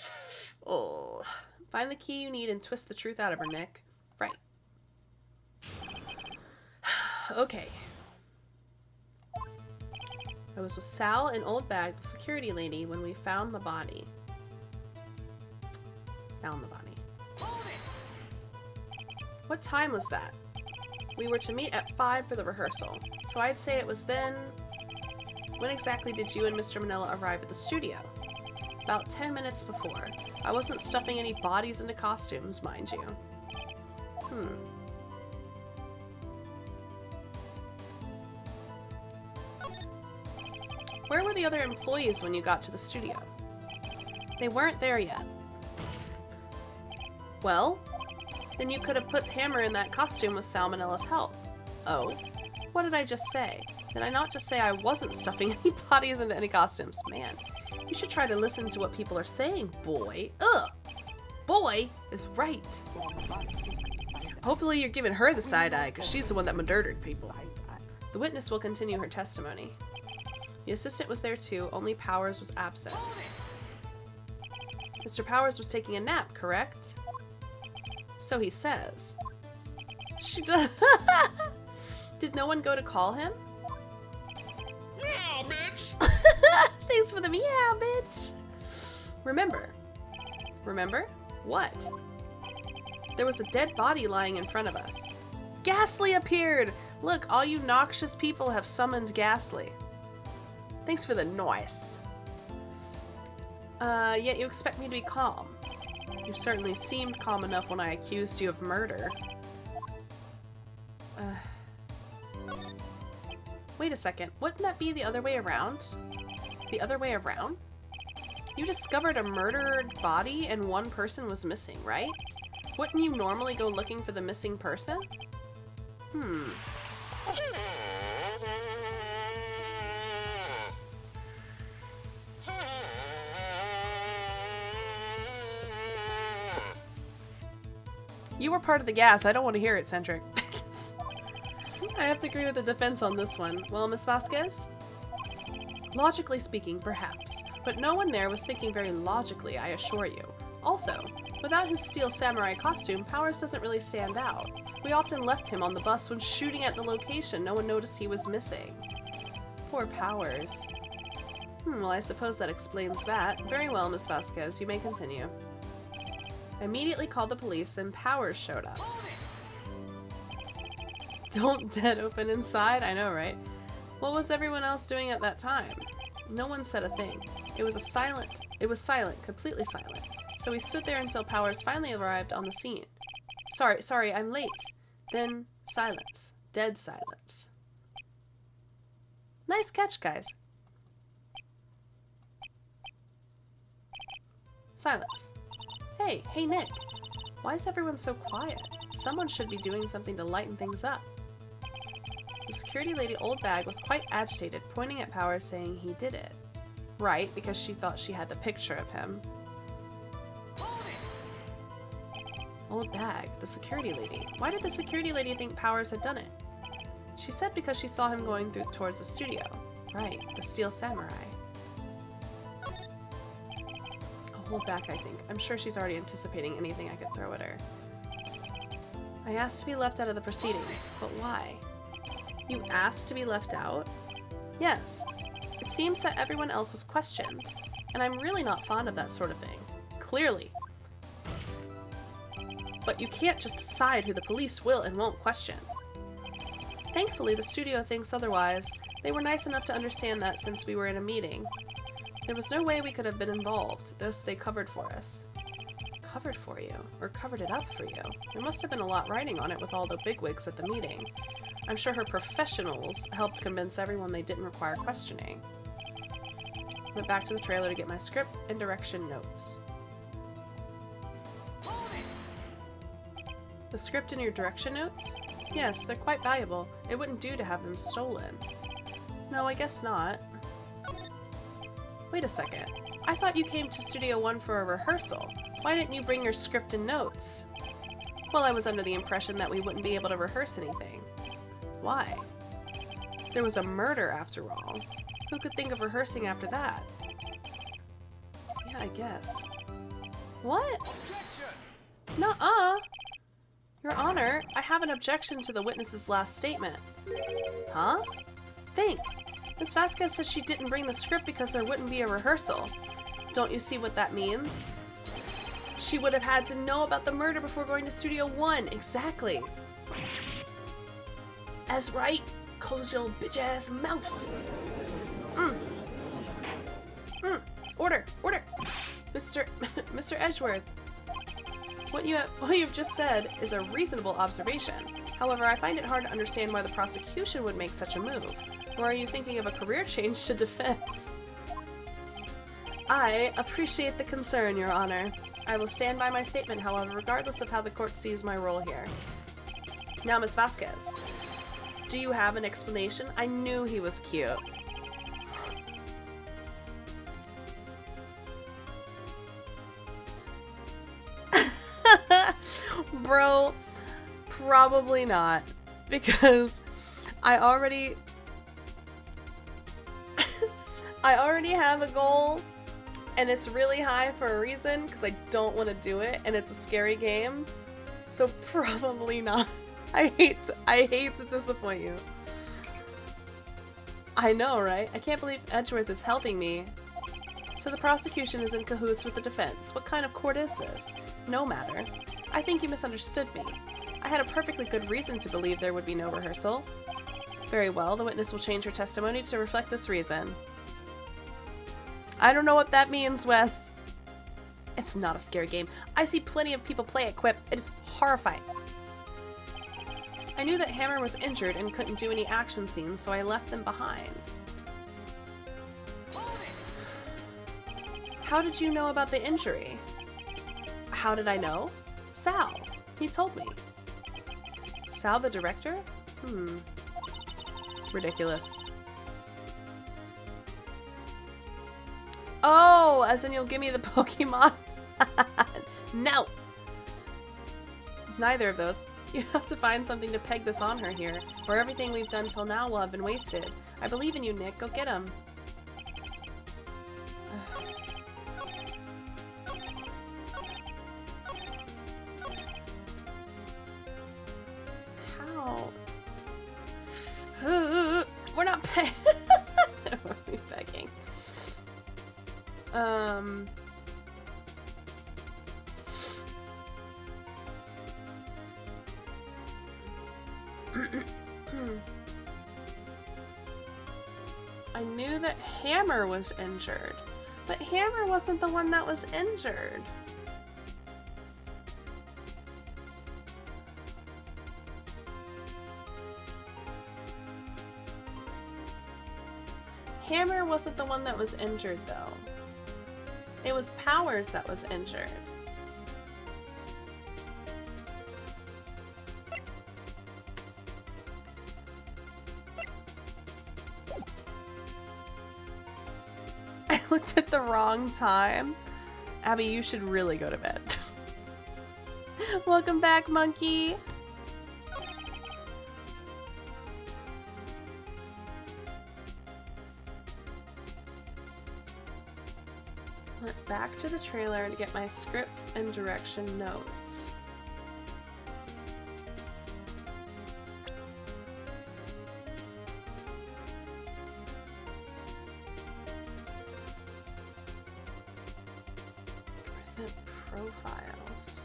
Oh. Find the key you need and twist the truth out of her, Nick. Right. Okay. I was with Sal and Old Bag, the security lady, when we found the body. What time was that? We were to meet at 5 for the rehearsal, so I'd say it was then... When exactly did you and Mr. Manila arrive at the studio? About 10 minutes before. I wasn't stuffing any bodies into costumes, mind you. Where were the other employees when you got to the studio? They weren't there yet. Well, then you could have put Hammer in that costume with Salmonella's help. Oh? What did I just say? Did I not just say I wasn't stuffing any bodies into any costumes? Man, you should try to listen to what people are saying, boy. Ugh! Boy is right. Hopefully you're giving her the side eye, because she's the one that murdered people. The witness will continue her testimony. The assistant was there too, only Powers was absent. Mr. Powers was taking a nap, correct? So he says. She does. Did no one go to call him? Yeah, bitch! Thanks for the meow, bitch. Remember? What? There was a dead body lying in front of us. Ghastly appeared! Look, all you noxious people have summoned Ghastly. Thanks for the noise. Yet you expect me to be calm. You certainly seemed calm enough when I accused you of murder. Wait a second, wouldn't that be the other way around? The other way around? You discovered a murdered body and one person was missing, right? Wouldn't you normally go looking for the missing person? You were part of the gas. I don't want to hear it, Centric. I have to agree with the defense on this one. Well, Miss Vasquez? Logically speaking, perhaps. But no one there was thinking very logically, I assure you. Also, without his steel samurai costume, Powers doesn't really stand out. We often left him on the bus when shooting at the location. No one noticed he was missing. Poor Powers. Well, I suppose that explains that. Very well, Miss Vasquez. You may continue. I immediately called the police, then Powers showed up. Don't dead open inside? I know, right? What was everyone else doing at that time? No one said a thing. It was silent, completely silent. So we stood there until Powers finally arrived on the scene. Sorry, I'm late. Then silence. Dead silence. Nice catch, guys. Silence. Hey, Nick. Why is everyone so quiet? Someone should be doing something to lighten things up. The security lady Old Bag was quite agitated, pointing at Powers saying he did it. Right, because she thought she had the picture of him. Old Bag, the security lady. Why did the security lady think Powers had done it? She said because she saw him going towards the studio. Right, the Steel Samurai. I'll hold back, I think. I'm sure she's already anticipating anything I could throw at her. I asked to be left out of the proceedings, but why? You asked to be left out? Yes. It seems that everyone else was questioned, and I'm really not fond of that sort of thing. Clearly. But you can't just decide who the police will and won't question. Thankfully, the studio thinks otherwise. They were nice enough to understand that since we were in a meeting. There was no way we could have been involved, thus they covered for us. Covered for you? Or covered it up for you? There must have been a lot writing on it with all the bigwigs at the meeting. I'm sure her professionals helped convince everyone they didn't require questioning. Went back to the trailer to get my script and direction notes. The script and your direction notes? Yes, they're quite valuable. It wouldn't do to have them stolen. No, I guess not. Wait a second. I thought you came to Studio One for a rehearsal. Why didn't you bring your script and notes? Well, I was under the impression that we wouldn't be able to rehearse anything. Why? There was a murder after all. Who could think of rehearsing after that? Yeah, I guess. What? Nuh-uh. Your Honor, I have an objection to the witness's last statement. Huh? Think. Miss Vasquez says she didn't bring the script because there wouldn't be a rehearsal. Don't you see what that means? She would have had to know about the murder before going to Studio One. Exactly. As right, close your bitch-ass mouth. Order. Mr. Edgeworth. What you've just said is a reasonable observation. However, I find it hard to understand why the prosecution would make such a move. Or are you thinking of a career change to defense? I appreciate the concern, Your Honor. I will stand by my statement, however, regardless of how the court sees my role here. Now, Miss Vasquez, do you have an explanation? I knew he was cute. Bro, probably not. Because I already have a goal, and it's really high for a reason, because I don't want to do it, and it's a scary game. So probably not. I hate to disappoint you. I know, right? I can't believe Edgeworth is helping me. So the prosecution is in cahoots with the defense. What kind of court is this? No matter. I think you misunderstood me. I had a perfectly good reason to believe there would be no rehearsal. Very well, the witness will change her testimony to reflect this reason. I don't know what that means, Wes. It's not a scary game. I see plenty of people play it, Quip. It is horrifying. I knew that Hammer was injured and couldn't do any action scenes, so I left them behind. How did you know about the injury? How did I know? Sal. He told me. Sal the director? Ridiculous. Oh, as in you'll give me the Pokemon? No! Neither of those. You have to find something to peg this on her here, or everything we've done till now will have been wasted. I believe in you, Nick. Go get him. How? We're not pegging. We're pegging. I knew that Hammer was injured, but Hammer wasn't the one that was injured. Hammer wasn't the one that was injured, though. It was Powers that was injured. I looked at the wrong time. Abby, you should really go to bed. Welcome back, monkey. Went back to the trailer to get my script and direction notes. Present profiles.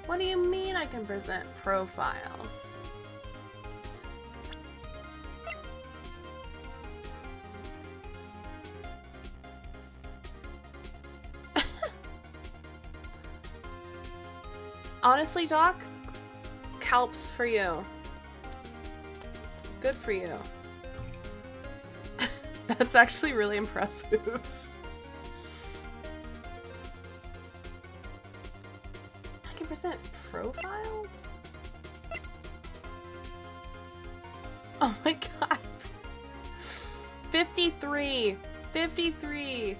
What do you mean I can present profiles? Honestly, Doc, Calps for you. Good for you. That's actually really impressive. I can present profiles? Oh my god. 53. 53.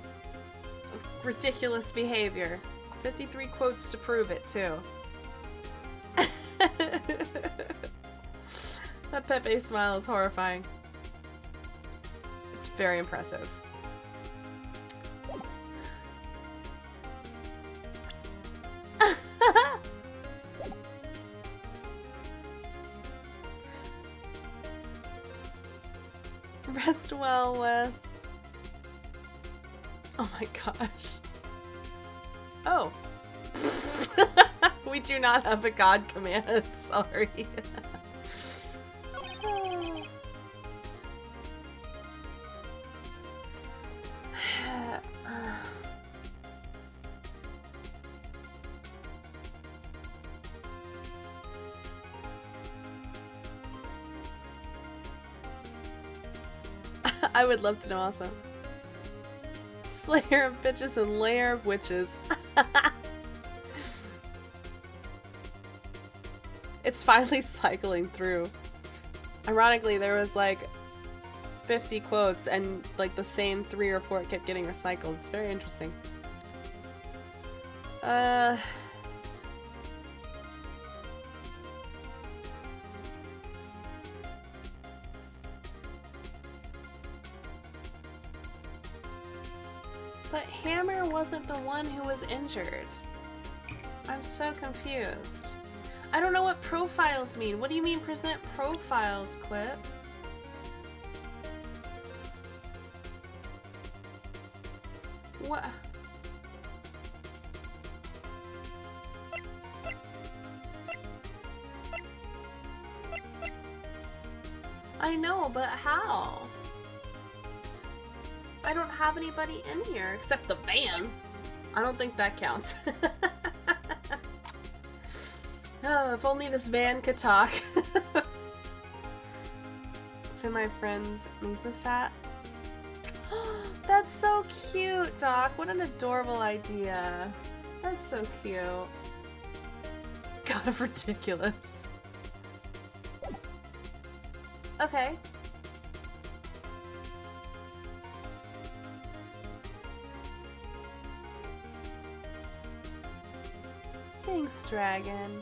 Ridiculous behavior. 53 quotes to prove it, too. That Pepe smile is horrifying. It's very impressive. Rest well, Wes. Oh my gosh. Oh. We do not have a god command, sorry. I would love to know also. Slayer of bitches and layer of witches. It's finally cycling through. Ironically, there was like 50 quotes and like the same 3 or 4 kept getting recycled. It's very interesting. But Hammer wasn't the one who was injured. I'm so confused. I don't know what profiles mean. What do you mean present profiles, Quip? What? I know, but how? I don't have anybody in here except the van. I don't think that counts. Oh, if only this van could talk. It's in my friend's Mises hat. That's so cute, Doc. What an adorable idea. That's so cute. God, ridiculous. Okay. Thanks, Dragon.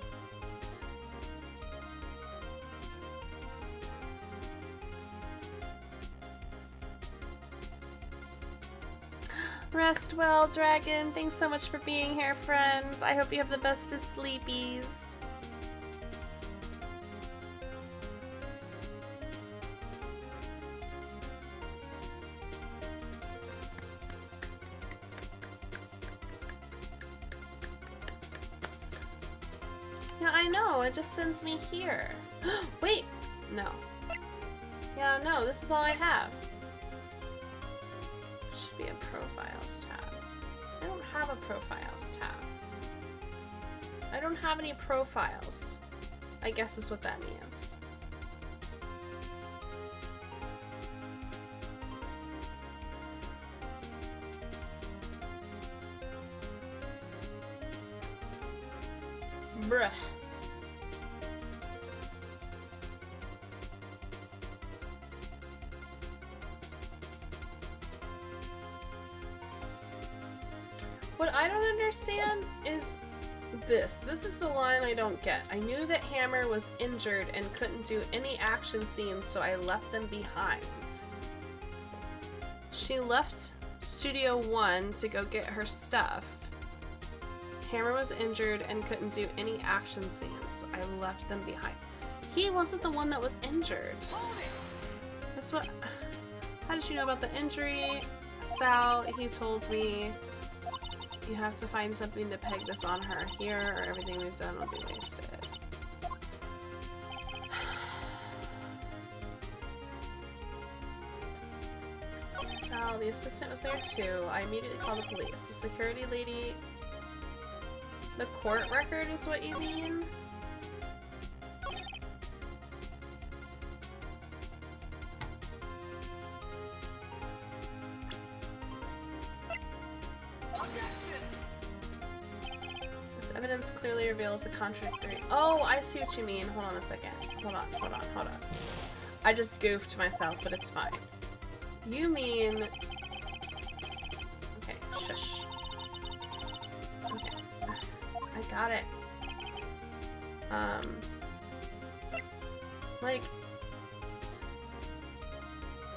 Rest well, Dragon. Thanks so much for being here, friends. I hope you have the best of sleepies. Yeah, I know. It just sends me here. Wait. No. Yeah, no. This is all I have. Should be a profiles tab. I don't have a profiles tab. I don't have any profiles. I guess is what that means. Bruh. What I don't understand is this. This is the line I don't get. I knew that Hammer was injured and couldn't do any action scenes, so I left them behind. She left Studio 1 to go get her stuff. Hammer was injured and couldn't do any action scenes, so I left them behind. He wasn't the one that was injured. That's what... How did you know about the injury? Sal, he told me you have to find something to peg this on her here, or everything we've done will be wasted. Sal, the assistant was there too. I immediately called the police. The security lady... The court record is what you mean? This evidence clearly reveals the contradictory... Oh, I see what you mean. Hold on a second. Hold on. I just goofed myself, but it's fine. You mean... Okay, shush. Okay. I got it. Like...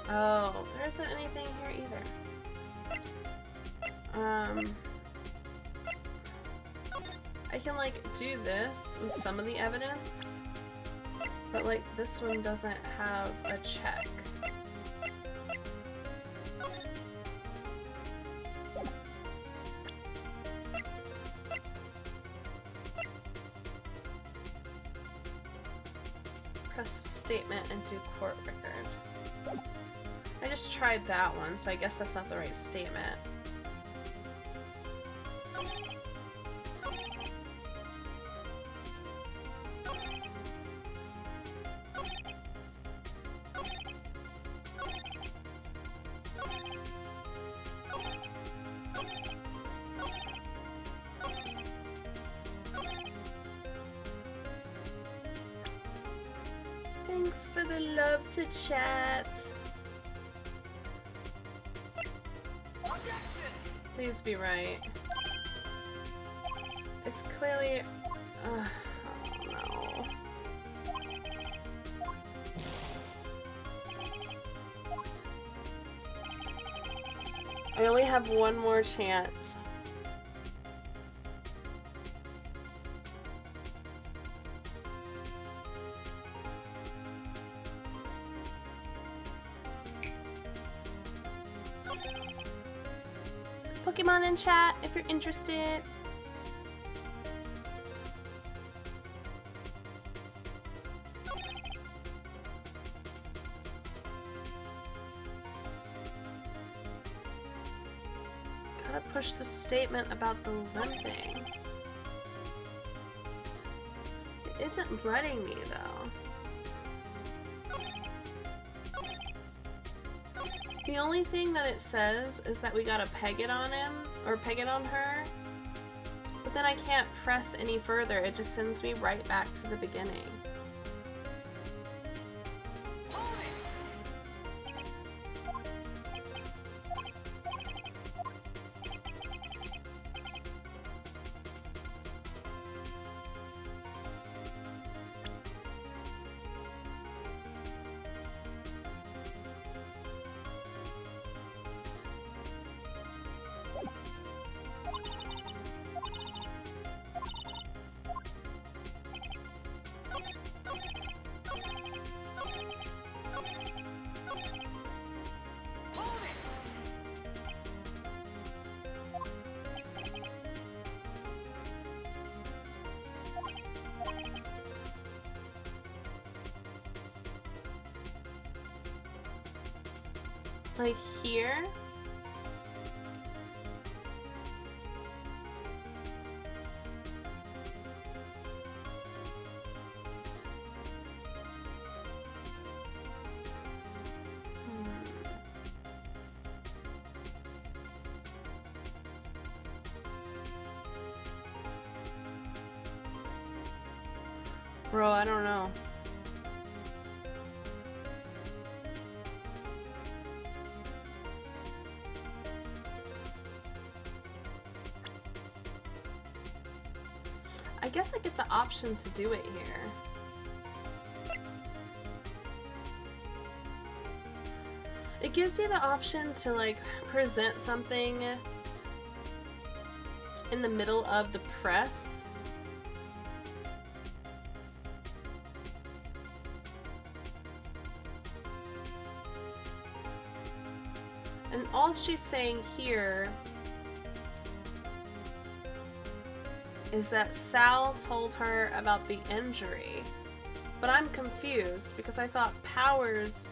Oh, there isn't anything here either. I can, like, do this with some of the evidence, but, like, this one doesn't have a check. Press statement and do court record. I just tried that one, so I guess that's not the right statement. Thanks for the love to chat. Please be right. It's clearly... oh no. I only have one more chance. Pokemon in chat if you're interested. Gotta push the statement about the limping. It isn't letting me though. The only thing that it says is that we gotta peg it on him, or peg it on her, but then I can't press any further, it just sends me right back to the beginning. Like here? Bro, I don't know. I guess I get the option to do it here. It gives you the option to like present something in the middle of the press. And all she's saying here is that Sal told her about the injury, but I'm confused because I thought Powers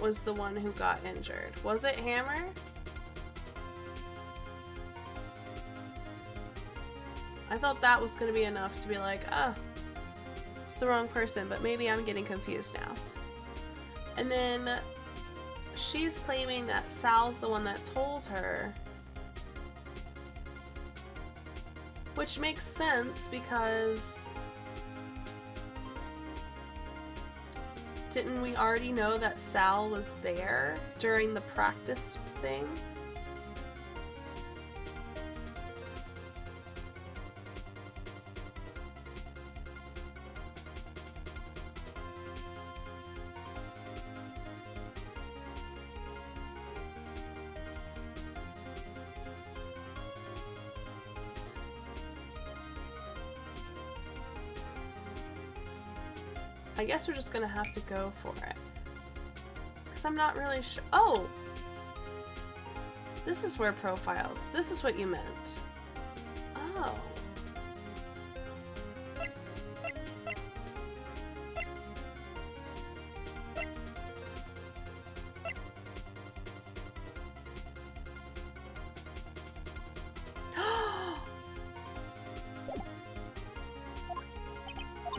was the one who got injured. Was it Hammer? I thought that was going to be enough to be like, oh, it's the wrong person, but maybe I'm getting confused now. And then she's claiming that Sal's the one that told her, which makes sense because didn't we already know that Sal was there during the practice thing? I guess we're just gonna have to go for it. Because I'm not really sure. Oh! This is where profiles. This is what you meant. Oh.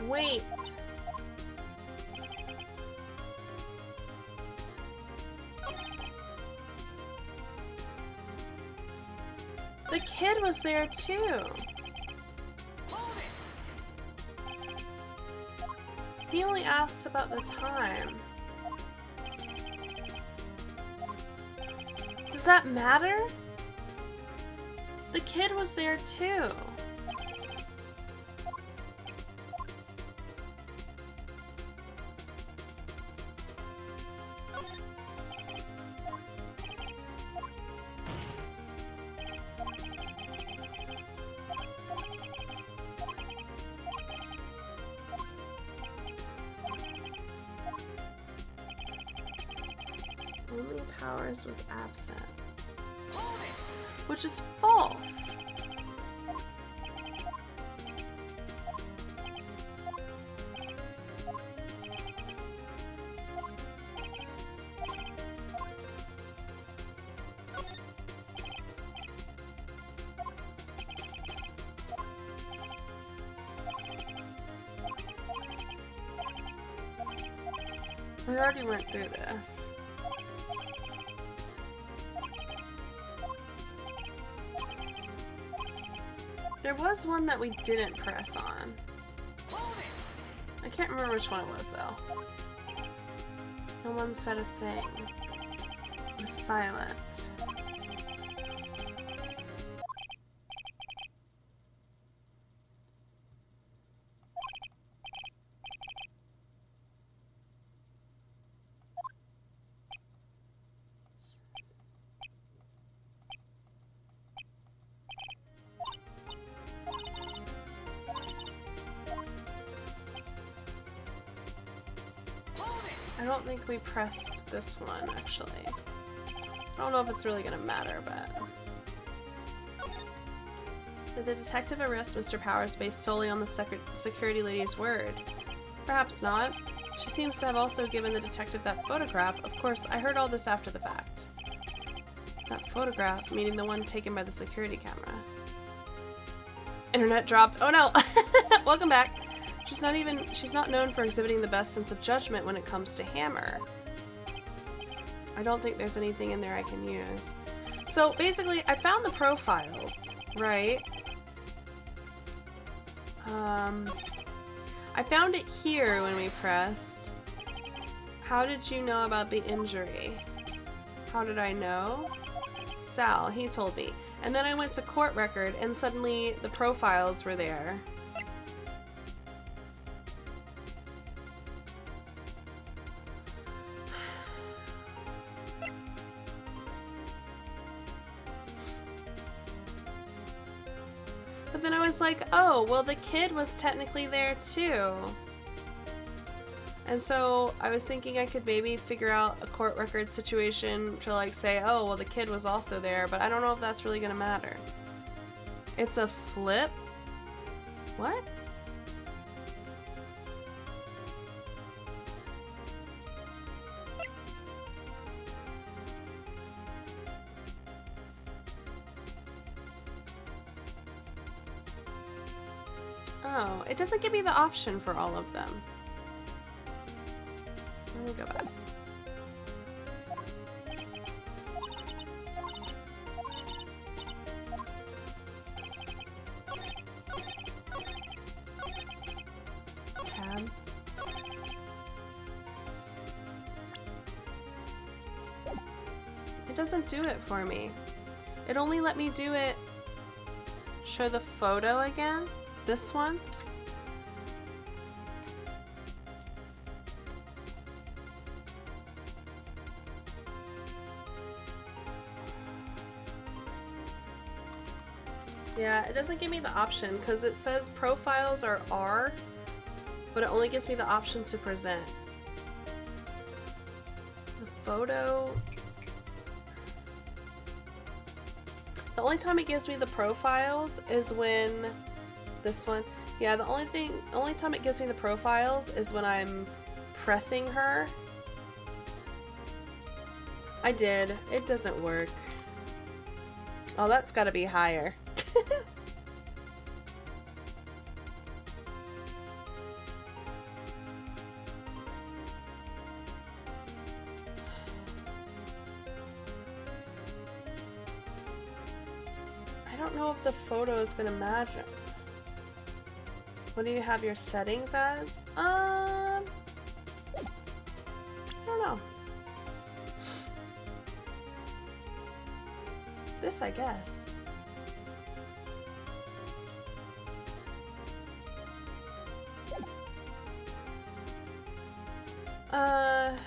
Wait. The kid was there too. He only asked about the time. Does that matter? The kid was there too. Only Powers was absent. which is false. We already went through this. There was one that we didn't press on. I can't remember which one it was though. No one said a thing. It was silent. I don't think we pressed this one, actually. I don't know if it's really gonna matter, but... Did the detective arrest Mr. Powers based solely on the security lady's word? Perhaps not. She seems to have also given the detective that photograph. Of course, I heard all this after the fact. That photograph, meaning the one taken by the security camera. Internet dropped. Oh no! Welcome back. She's not known for exhibiting the best sense of judgment when it comes to Hammer. I don't think there's anything in there I can use. So basically, I found the profiles, right? I found it here when we pressed. How did you know about the injury? How did I know? Sal, he told me. And then I went to court record and suddenly the profiles were there. But then I was like, oh, well the kid was technically there too. And so I was thinking I could maybe figure out a court record situation to like say, oh, well the kid was also there, but I don't know if that's really gonna matter. It's a flip? What? Oh, it doesn't give me the option for all of them. Let me go back. Tab. It doesn't do it for me. It only let me do it. Show the photo again? This one? Yeah, it doesn't give me the option because it says profiles are R, but it only gives me the option to present. The photo... The only time it gives me the profiles is when... This one. Yeah, the only time it gives me the profiles is when I'm pressing her. I did. It doesn't work. Oh, that's gotta be higher. I don't know if the photo is gonna match it. What do you have your settings as? I don't know. This, I guess. I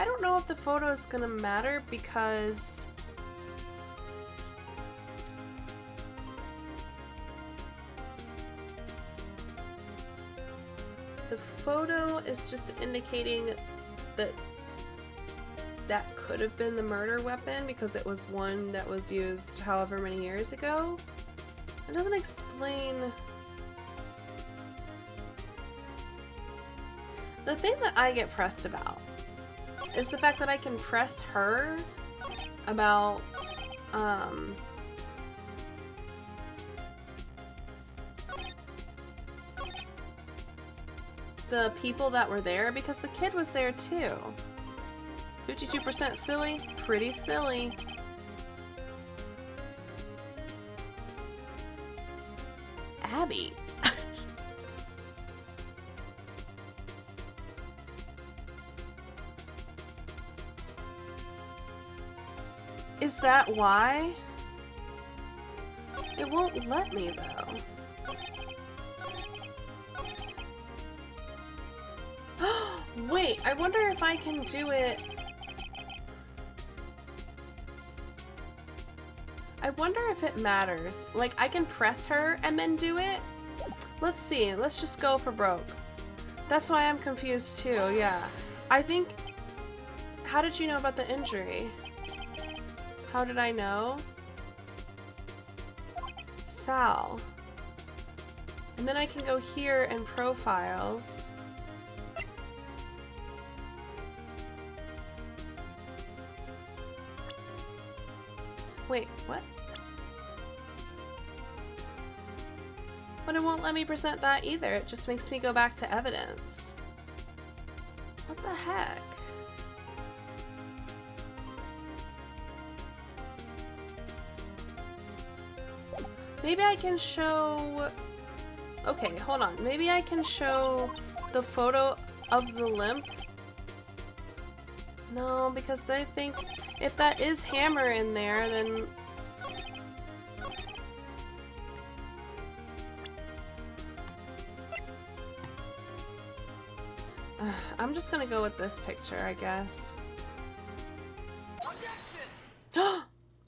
don't know if the photo is gonna matter because the photo is just indicating that that could have been the murder weapon because it was one that was used however many years ago. It doesn't explain... The thing that I get pressed about is the fact that I can press her about, the people that were there, because the kid was there too. 52% silly? Pretty silly. Abby. Is that why? It won't let me though. Wait, I wonder if I can do it. I wonder if it matters. Like, I can press her and then do it? Let's see. Let's just go for broke. That's why I'm confused too, yeah. I think... How did you know about the injury? How did I know? Sal. And then I can go here and profiles. Wait, what? But it won't let me present that either. It just makes me go back to evidence. What the heck? Maybe I can show... Okay, hold on. Maybe I can show the photo of the limp? No, because they think if that is Hammer in there, then... I'm just gonna go with this picture, I guess.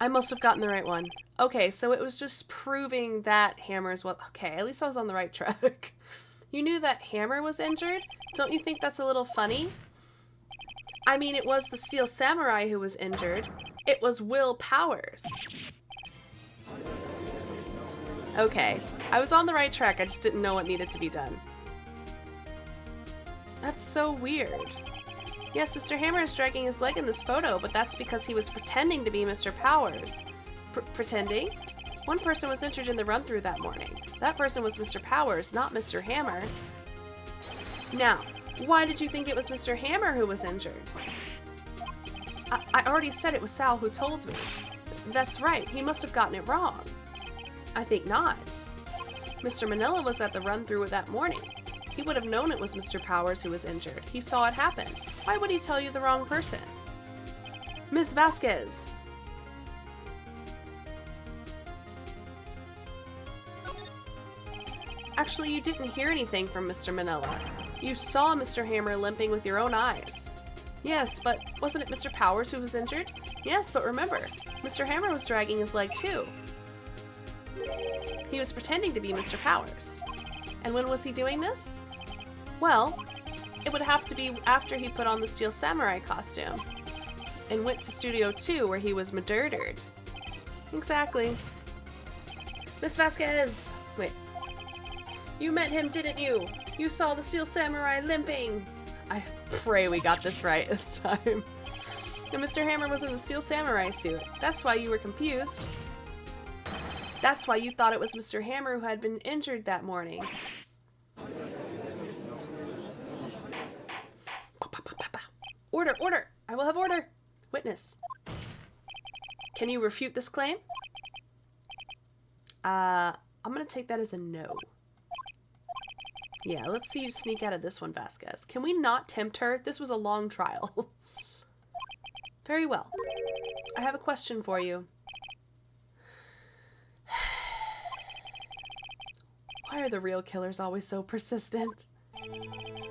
I must have gotten the right one. Okay, so it was just proving that Hammer's what... Okay, at least I was on the right track. You knew that Hammer was injured? Don't you think that's a little funny? I mean, it was the Steel Samurai who was injured. It was Will Powers. Okay, I was on the right track, I just didn't know what needed to be done. That's so weird. Yes, Mr. Hammer is dragging his leg in this photo, but that's because he was pretending to be Mr. Powers. Pretending? One person was injured in the run-through that morning. That person was Mr. Powers, not Mr. Hammer. Now, why did you think it was Mr. Hammer who was injured? I already said it was Sal who told me. That's right, he must have gotten it wrong. I think not. Mr. Manila was at the run-through that morning. He would have known it was Mr. Powers who was injured. He saw it happen. Why would he tell you the wrong person? Ms. Vasquez. Actually, you didn't hear anything from Mr. Manila. You saw Mr. Hammer limping with your own eyes. Yes, but wasn't it Mr. Powers who was injured? Yes, but remember, Mr. Hammer was dragging his leg too. He was pretending to be Mr. Powers. And when was he doing this? Well, it would have to be after he put on the Steel Samurai costume and went to Studio 2 where he was murdered. Exactly. Miss Vasquez! Wait. You met him, didn't you? You saw the Steel Samurai limping! I pray we got this right this time. And Mr. Hammer was in the Steel Samurai suit. That's why you were confused. That's why you thought it was Mr. Hammer who had been injured that morning. Order, order! I will have order! Witness. Can you refute this claim? I'm gonna take that as a no. Yeah, let's see you sneak out of this one, Vasquez. Can we not tempt her? This was a long trial. Very well. I have a question for you. Why are the real killers always so persistent?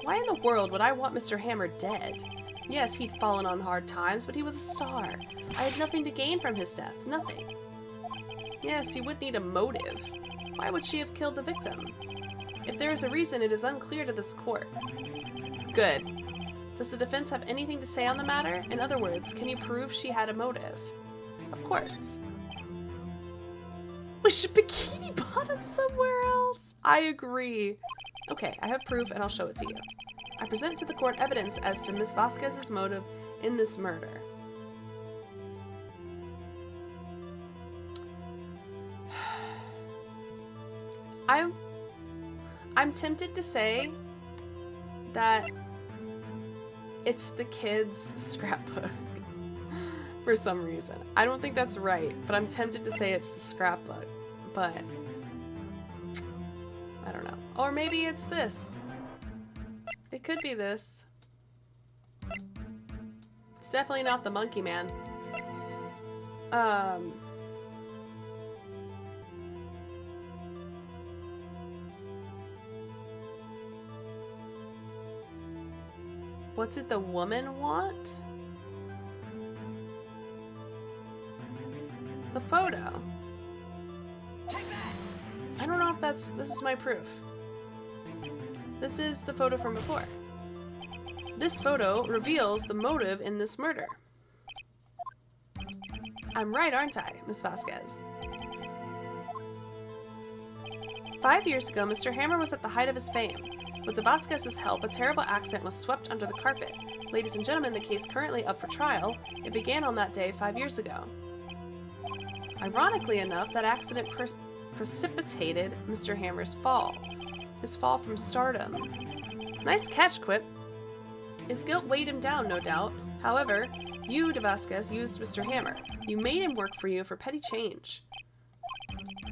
Why in the world would I want Mr. Hammer dead? Yes, he'd fallen on hard times, but he was a star. I had nothing to gain from his death. Nothing. Yes, you would need a motive. Why would she have killed the victim? If there is a reason, it is unclear to this court. Good. Does the defense have anything to say on the matter? In other words, can you prove she had a motive? Of course. We should bikini bottom somewhere else. I agree. Okay, I have proof and I'll show it to you. I present to the court evidence as to Miss Vasquez's motive in this murder. I'm tempted to say that it's the kids' scrapbook for some reason. I don't think that's right, but I'm tempted to say it's the scrapbook, but I don't know. Or maybe it's this. It could be this. It's definitely not the monkey man. What did the woman want? The photo. I don't know if this is my proof. This is the photo from before. This photo reveals the motive in this murder. I'm right, aren't I, Miss Vasquez? 5 years ago, Mr. Hammer was at the height of his fame. With the Vasquez's help, a terrible accident was swept under the carpet. Ladies and gentlemen, the case currently up for trial. It began on that day 5 years ago. Ironically enough, that accident precipitated Mr. Hammer's fall. His fall from stardom. Nice catch, Quip. His guilt weighed him down, no doubt. However, you, de Vasquez, used Mr. Hammer. You made him work for you for petty change.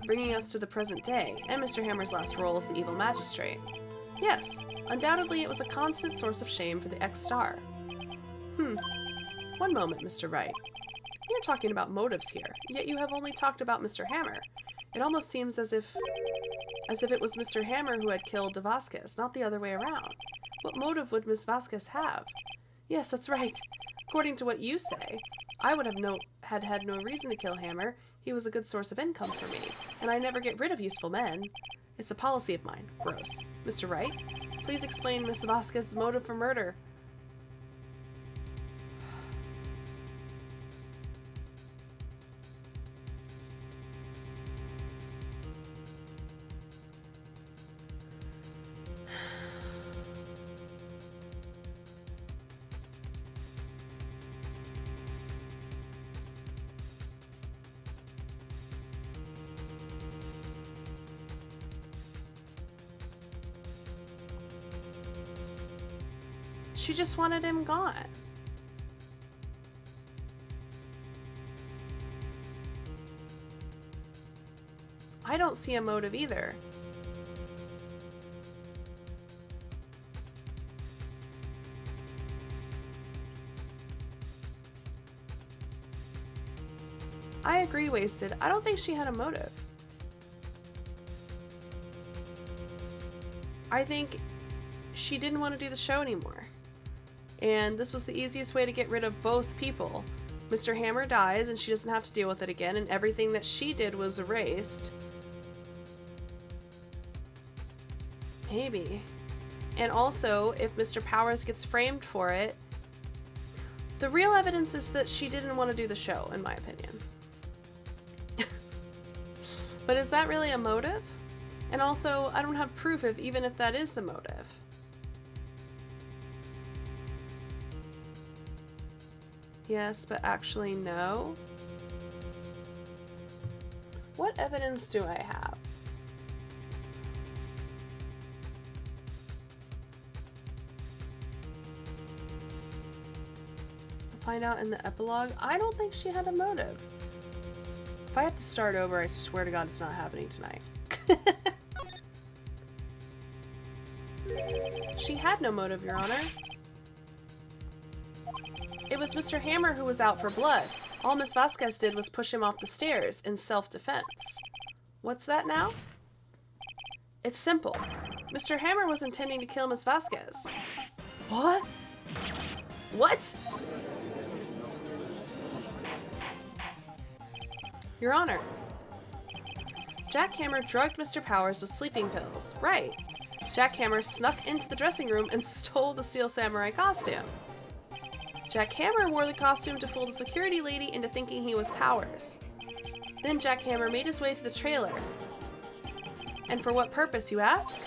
Bringing us to the present day, and Mr. Hammer's last role as the evil magistrate. Yes, undoubtedly it was a constant source of shame for the ex-star. One moment, Mr. Wright. You're talking about motives here, yet you have only talked about Mr. Hammer. It almost seems as if it was Mr. Hammer who had killed de Vasquez, not the other way around. What motive would Miss Vasquez have? Yes, that's right. According to what you say, I would have had no reason to kill Hammer. He was a good source of income for me, and I never get rid of useful men. It's a policy of mine. Gross. Mr. Wright, please explain Miss Vasquez's motive for murder. She just wanted him gone. I don't see a motive either. I agree, Wasted. I don't think she had a motive. I think she didn't want to do the show anymore. And this was the easiest way to get rid of both people. Mr. Hammer dies and she doesn't have to deal with it again, and everything that she did was erased. Maybe. And also, if Mr. Powers gets framed for it, the real evidence is that she didn't want to do the show, in my opinion. But is that really a motive? And also, I don't have proof of even if that is the motive. Yes, but actually no. What evidence do I have? I'll find out in the epilogue. I don't think she had a motive. If I have to start over, I swear to God it's not happening tonight. She had no motive, Your Honor. It was Mr. Hammer who was out for blood. All Miss Vasquez did was push him off the stairs in self-defense. What's that now? It's simple. Mr. Hammer was intending to kill Miss Vasquez. What? What? Your Honor, Jack Hammer drugged Mr. Powers with sleeping pills. Right. Jackhammer snuck into the dressing room and stole the Steel Samurai costume. Jackhammer wore the costume to fool the security lady into thinking he was Powers. Then Jackhammer made his way to the trailer. And for what purpose, you ask?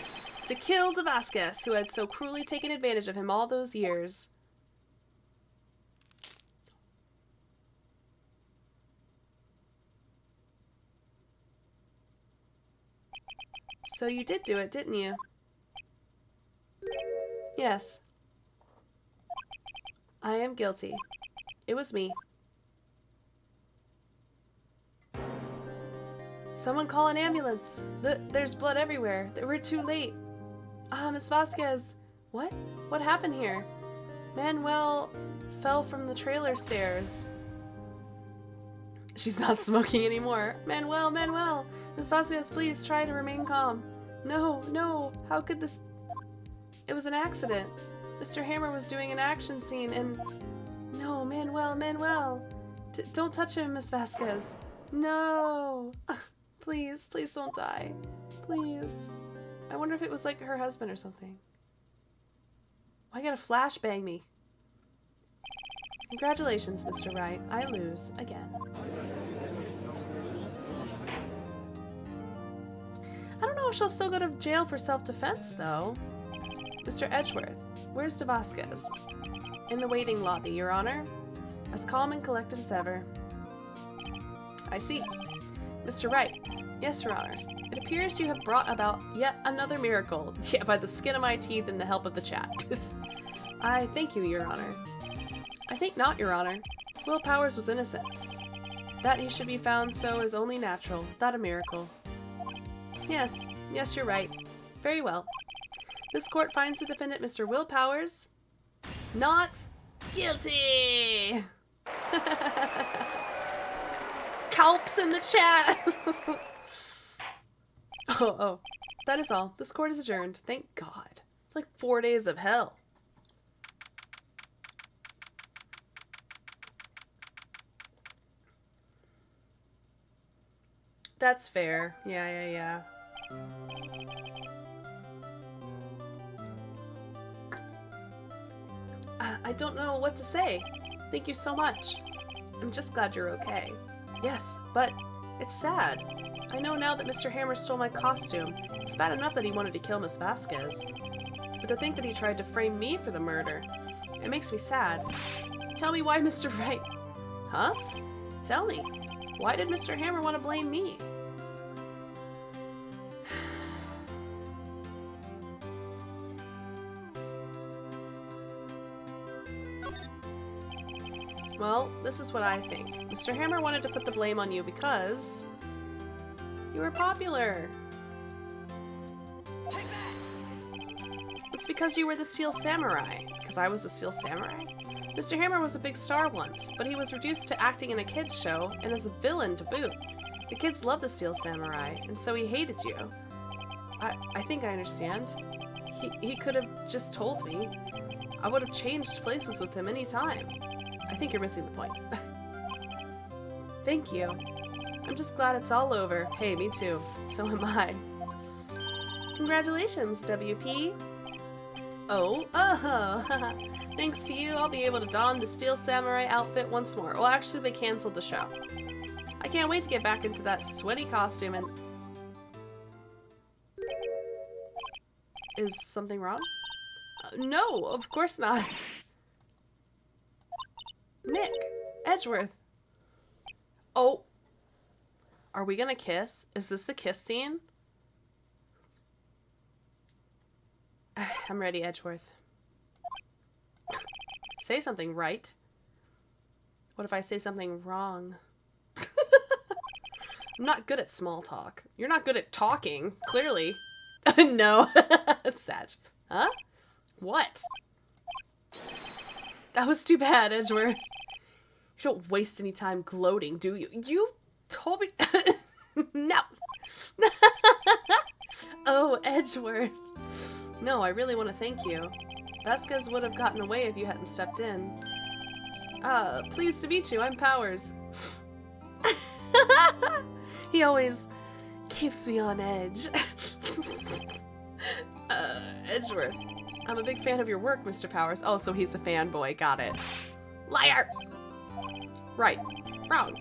To kill Vasquez, who had so cruelly taken advantage of him all those years. So you did do it, didn't you? Yes. I am guilty. It was me. Someone call an ambulance. There's blood everywhere. We're too late. Miss Vasquez. What? What happened here? Manuel fell from the trailer stairs. She's not smoking anymore. Manuel. Miss Vasquez, please try to remain calm. No. How could this... It was an accident. Mr. Hammer was doing an action scene and... No, Manuel. Don't touch him, Miss Vasquez. No. Please don't die. Please. I wonder if it was like her husband or something. Why gotta flashbang me? Congratulations, Mr. Wright. I lose again. I don't know if she'll still go to jail for self-defense, though. Mr. Edgeworth, where's Vasquez? In the waiting lobby, Your Honor. As calm and collected as ever. I see. Mr. Wright. Yes, Your Honor. It appears you have brought about yet another miracle. Yeah, by the skin of my teeth and the help of the chat. I thank you, Your Honor. I think not, Your Honor. Will Powers was innocent. That he should be found so is only natural, not a miracle. Yes, you're right. Very well. This court finds the defendant, Mr. Will Powers, not guilty! Calps in the chat! Oh. That is all. This court is adjourned. Thank God. It's like 4 days of hell. That's fair. Yeah. I don't know what to say. Thank you so much. I'm just glad you're okay. Yes, but it's sad. I know now that Mr. Hammer stole my costume. It's bad enough that he wanted to kill Miss Vasquez. But to think that he tried to frame me for the murder, it makes me sad. Tell me why Mr. Wright... Huh? Tell me. Why did Mr. Hammer want to blame me? Well, this is what I think. Mr. Hammer wanted to put the blame on you because... you were popular. It's because you were the Steel Samurai. Because I was the Steel Samurai? Mr. Hammer was a big star once, but he was reduced to acting in a kids show and as a villain to boot. The kids loved the Steel Samurai, and so he hated you. I think I understand. He could have just told me. I would have changed places with him any time. I think you're missing the point. Thank you. I'm just glad it's all over. Hey, me too. So am I. Congratulations, WP. Oh. Thanks to you, I'll be able to don the Steel Samurai outfit once more. Well, actually, they canceled the show. I can't wait to get back into that sweaty costume and... Is something wrong? No, of course not. Nick, Edgeworth. Oh. Are we gonna kiss? Is this the kiss scene? I'm ready, Edgeworth. Say something right. What if I say something wrong? I'm not good at small talk. You're not good at talking, clearly. No. Sag. Huh? What? That was too bad, Edgeworth. You don't waste any time gloating, do you? You told me... No. Oh, Edgeworth. No, I really want to thank you. Vasquez would have gotten away if you hadn't stepped in. Pleased to meet you. I'm Powers. He always keeps me on edge. Edgeworth. I'm a big fan of your work, Mr. Powers. Oh, so he's a fanboy. Got it. Liar! Right. Wrong.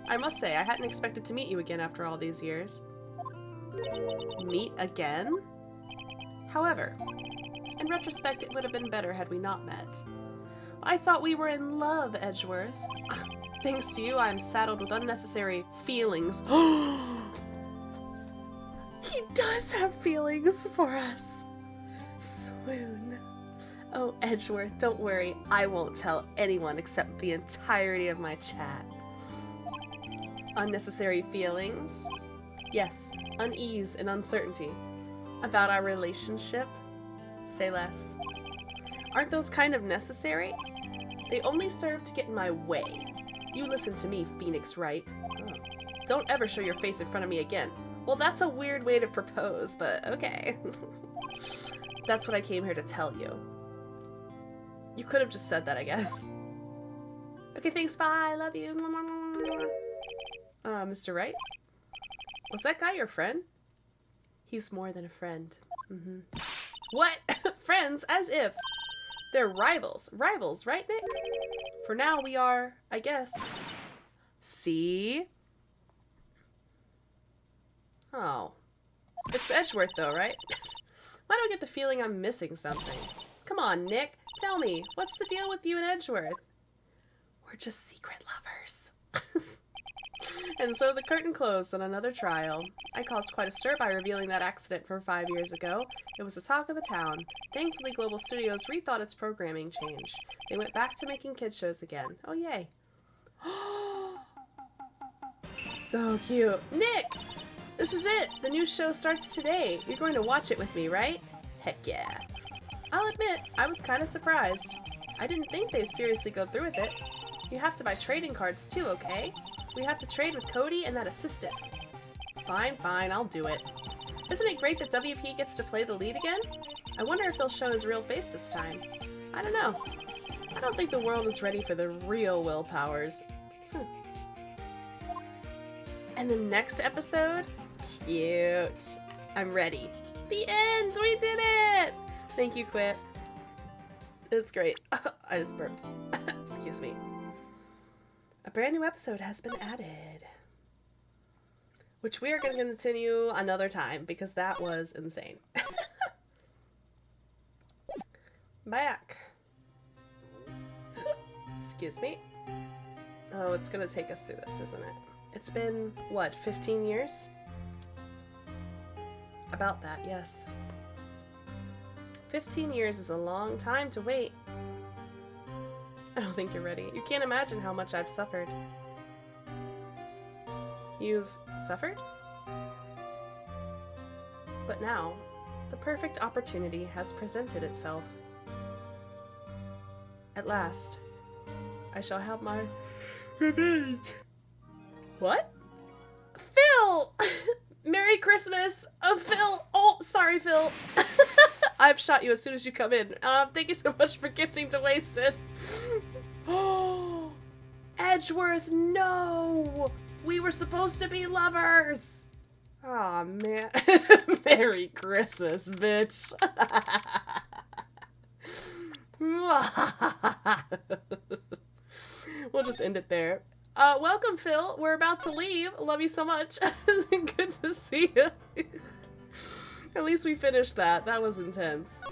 I must say, I hadn't expected to meet you again after all these years. Meet again? However, in retrospect, it would have been better had we not met. I thought we were in love, Edgeworth. Thanks to you, I'm saddled with unnecessary feelings. He does have feelings for us. Swoon. Oh, Edgeworth, don't worry. I won't tell anyone except the entirety of my chat. Unnecessary feelings? Yes, unease and uncertainty. About our relationship? Say less. Aren't those kind of necessary? They only serve to get in my way. You listen to me, Phoenix Wright. Oh. Don't ever show your face in front of me again. Well, that's a weird way to propose, but okay. That's what I came here to tell you. You could have just said that, I guess. Okay, thanks, bye, love you. Mr. Wright? Was that guy your friend? He's more than a friend. Mm-hmm. What? Friends? As if. They're rivals. Rivals, right, Nick? For now, we are, I guess. See? Oh. It's Edgeworth, though, right? Why do I get the feeling I'm missing something? Come on, Nick. Tell me, what's the deal with you and Edgeworth? We're just secret lovers. And so the curtain closed on another trial. I caused quite a stir by revealing that accident from 5 years ago. It was the talk of the town. Thankfully, Global Studios rethought its programming change. They went back to making kids shows again. Oh, yay. So cute. Nick! This is it! The new show starts today. You're going to watch it with me, right? Heck yeah. I'll admit, I was kind of surprised. I didn't think they'd seriously go through with it. You have to buy trading cards too, okay? We have to trade with Cody and that assistant. Fine, fine, I'll do it. Isn't it great that WP gets to play the lead again? I wonder if they'll show his real face this time. I don't know. I don't think the world is ready for the real Will Powers. And the next episode? Cute. I'm ready. The end! We did it! Thank you, Quit. It's great. I just burped. Excuse me. A brand new episode has been added, which we are going to continue another time because that was insane. Back. Excuse me. Oh, it's going to take us through this, isn't it? It's been, what, 15 years? About that, yes. 15 years is a long time to wait. I don't think you're ready. You can't imagine how much I've suffered. You've suffered? But now, the perfect opportunity has presented itself. At last, I shall have my revenge. What? Phil! Merry Christmas! Phil! Oh, sorry, Phil. I've shot you as soon as you come in. Thank you so much for gifting to Wasted. Oh, Edgeworth, no! We were supposed to be lovers! Aw, oh, man. Merry Christmas, bitch. We'll just end it there. Welcome, Phil. We're about to leave. Love you so much. Good to see you. At least we finished that. That was intense.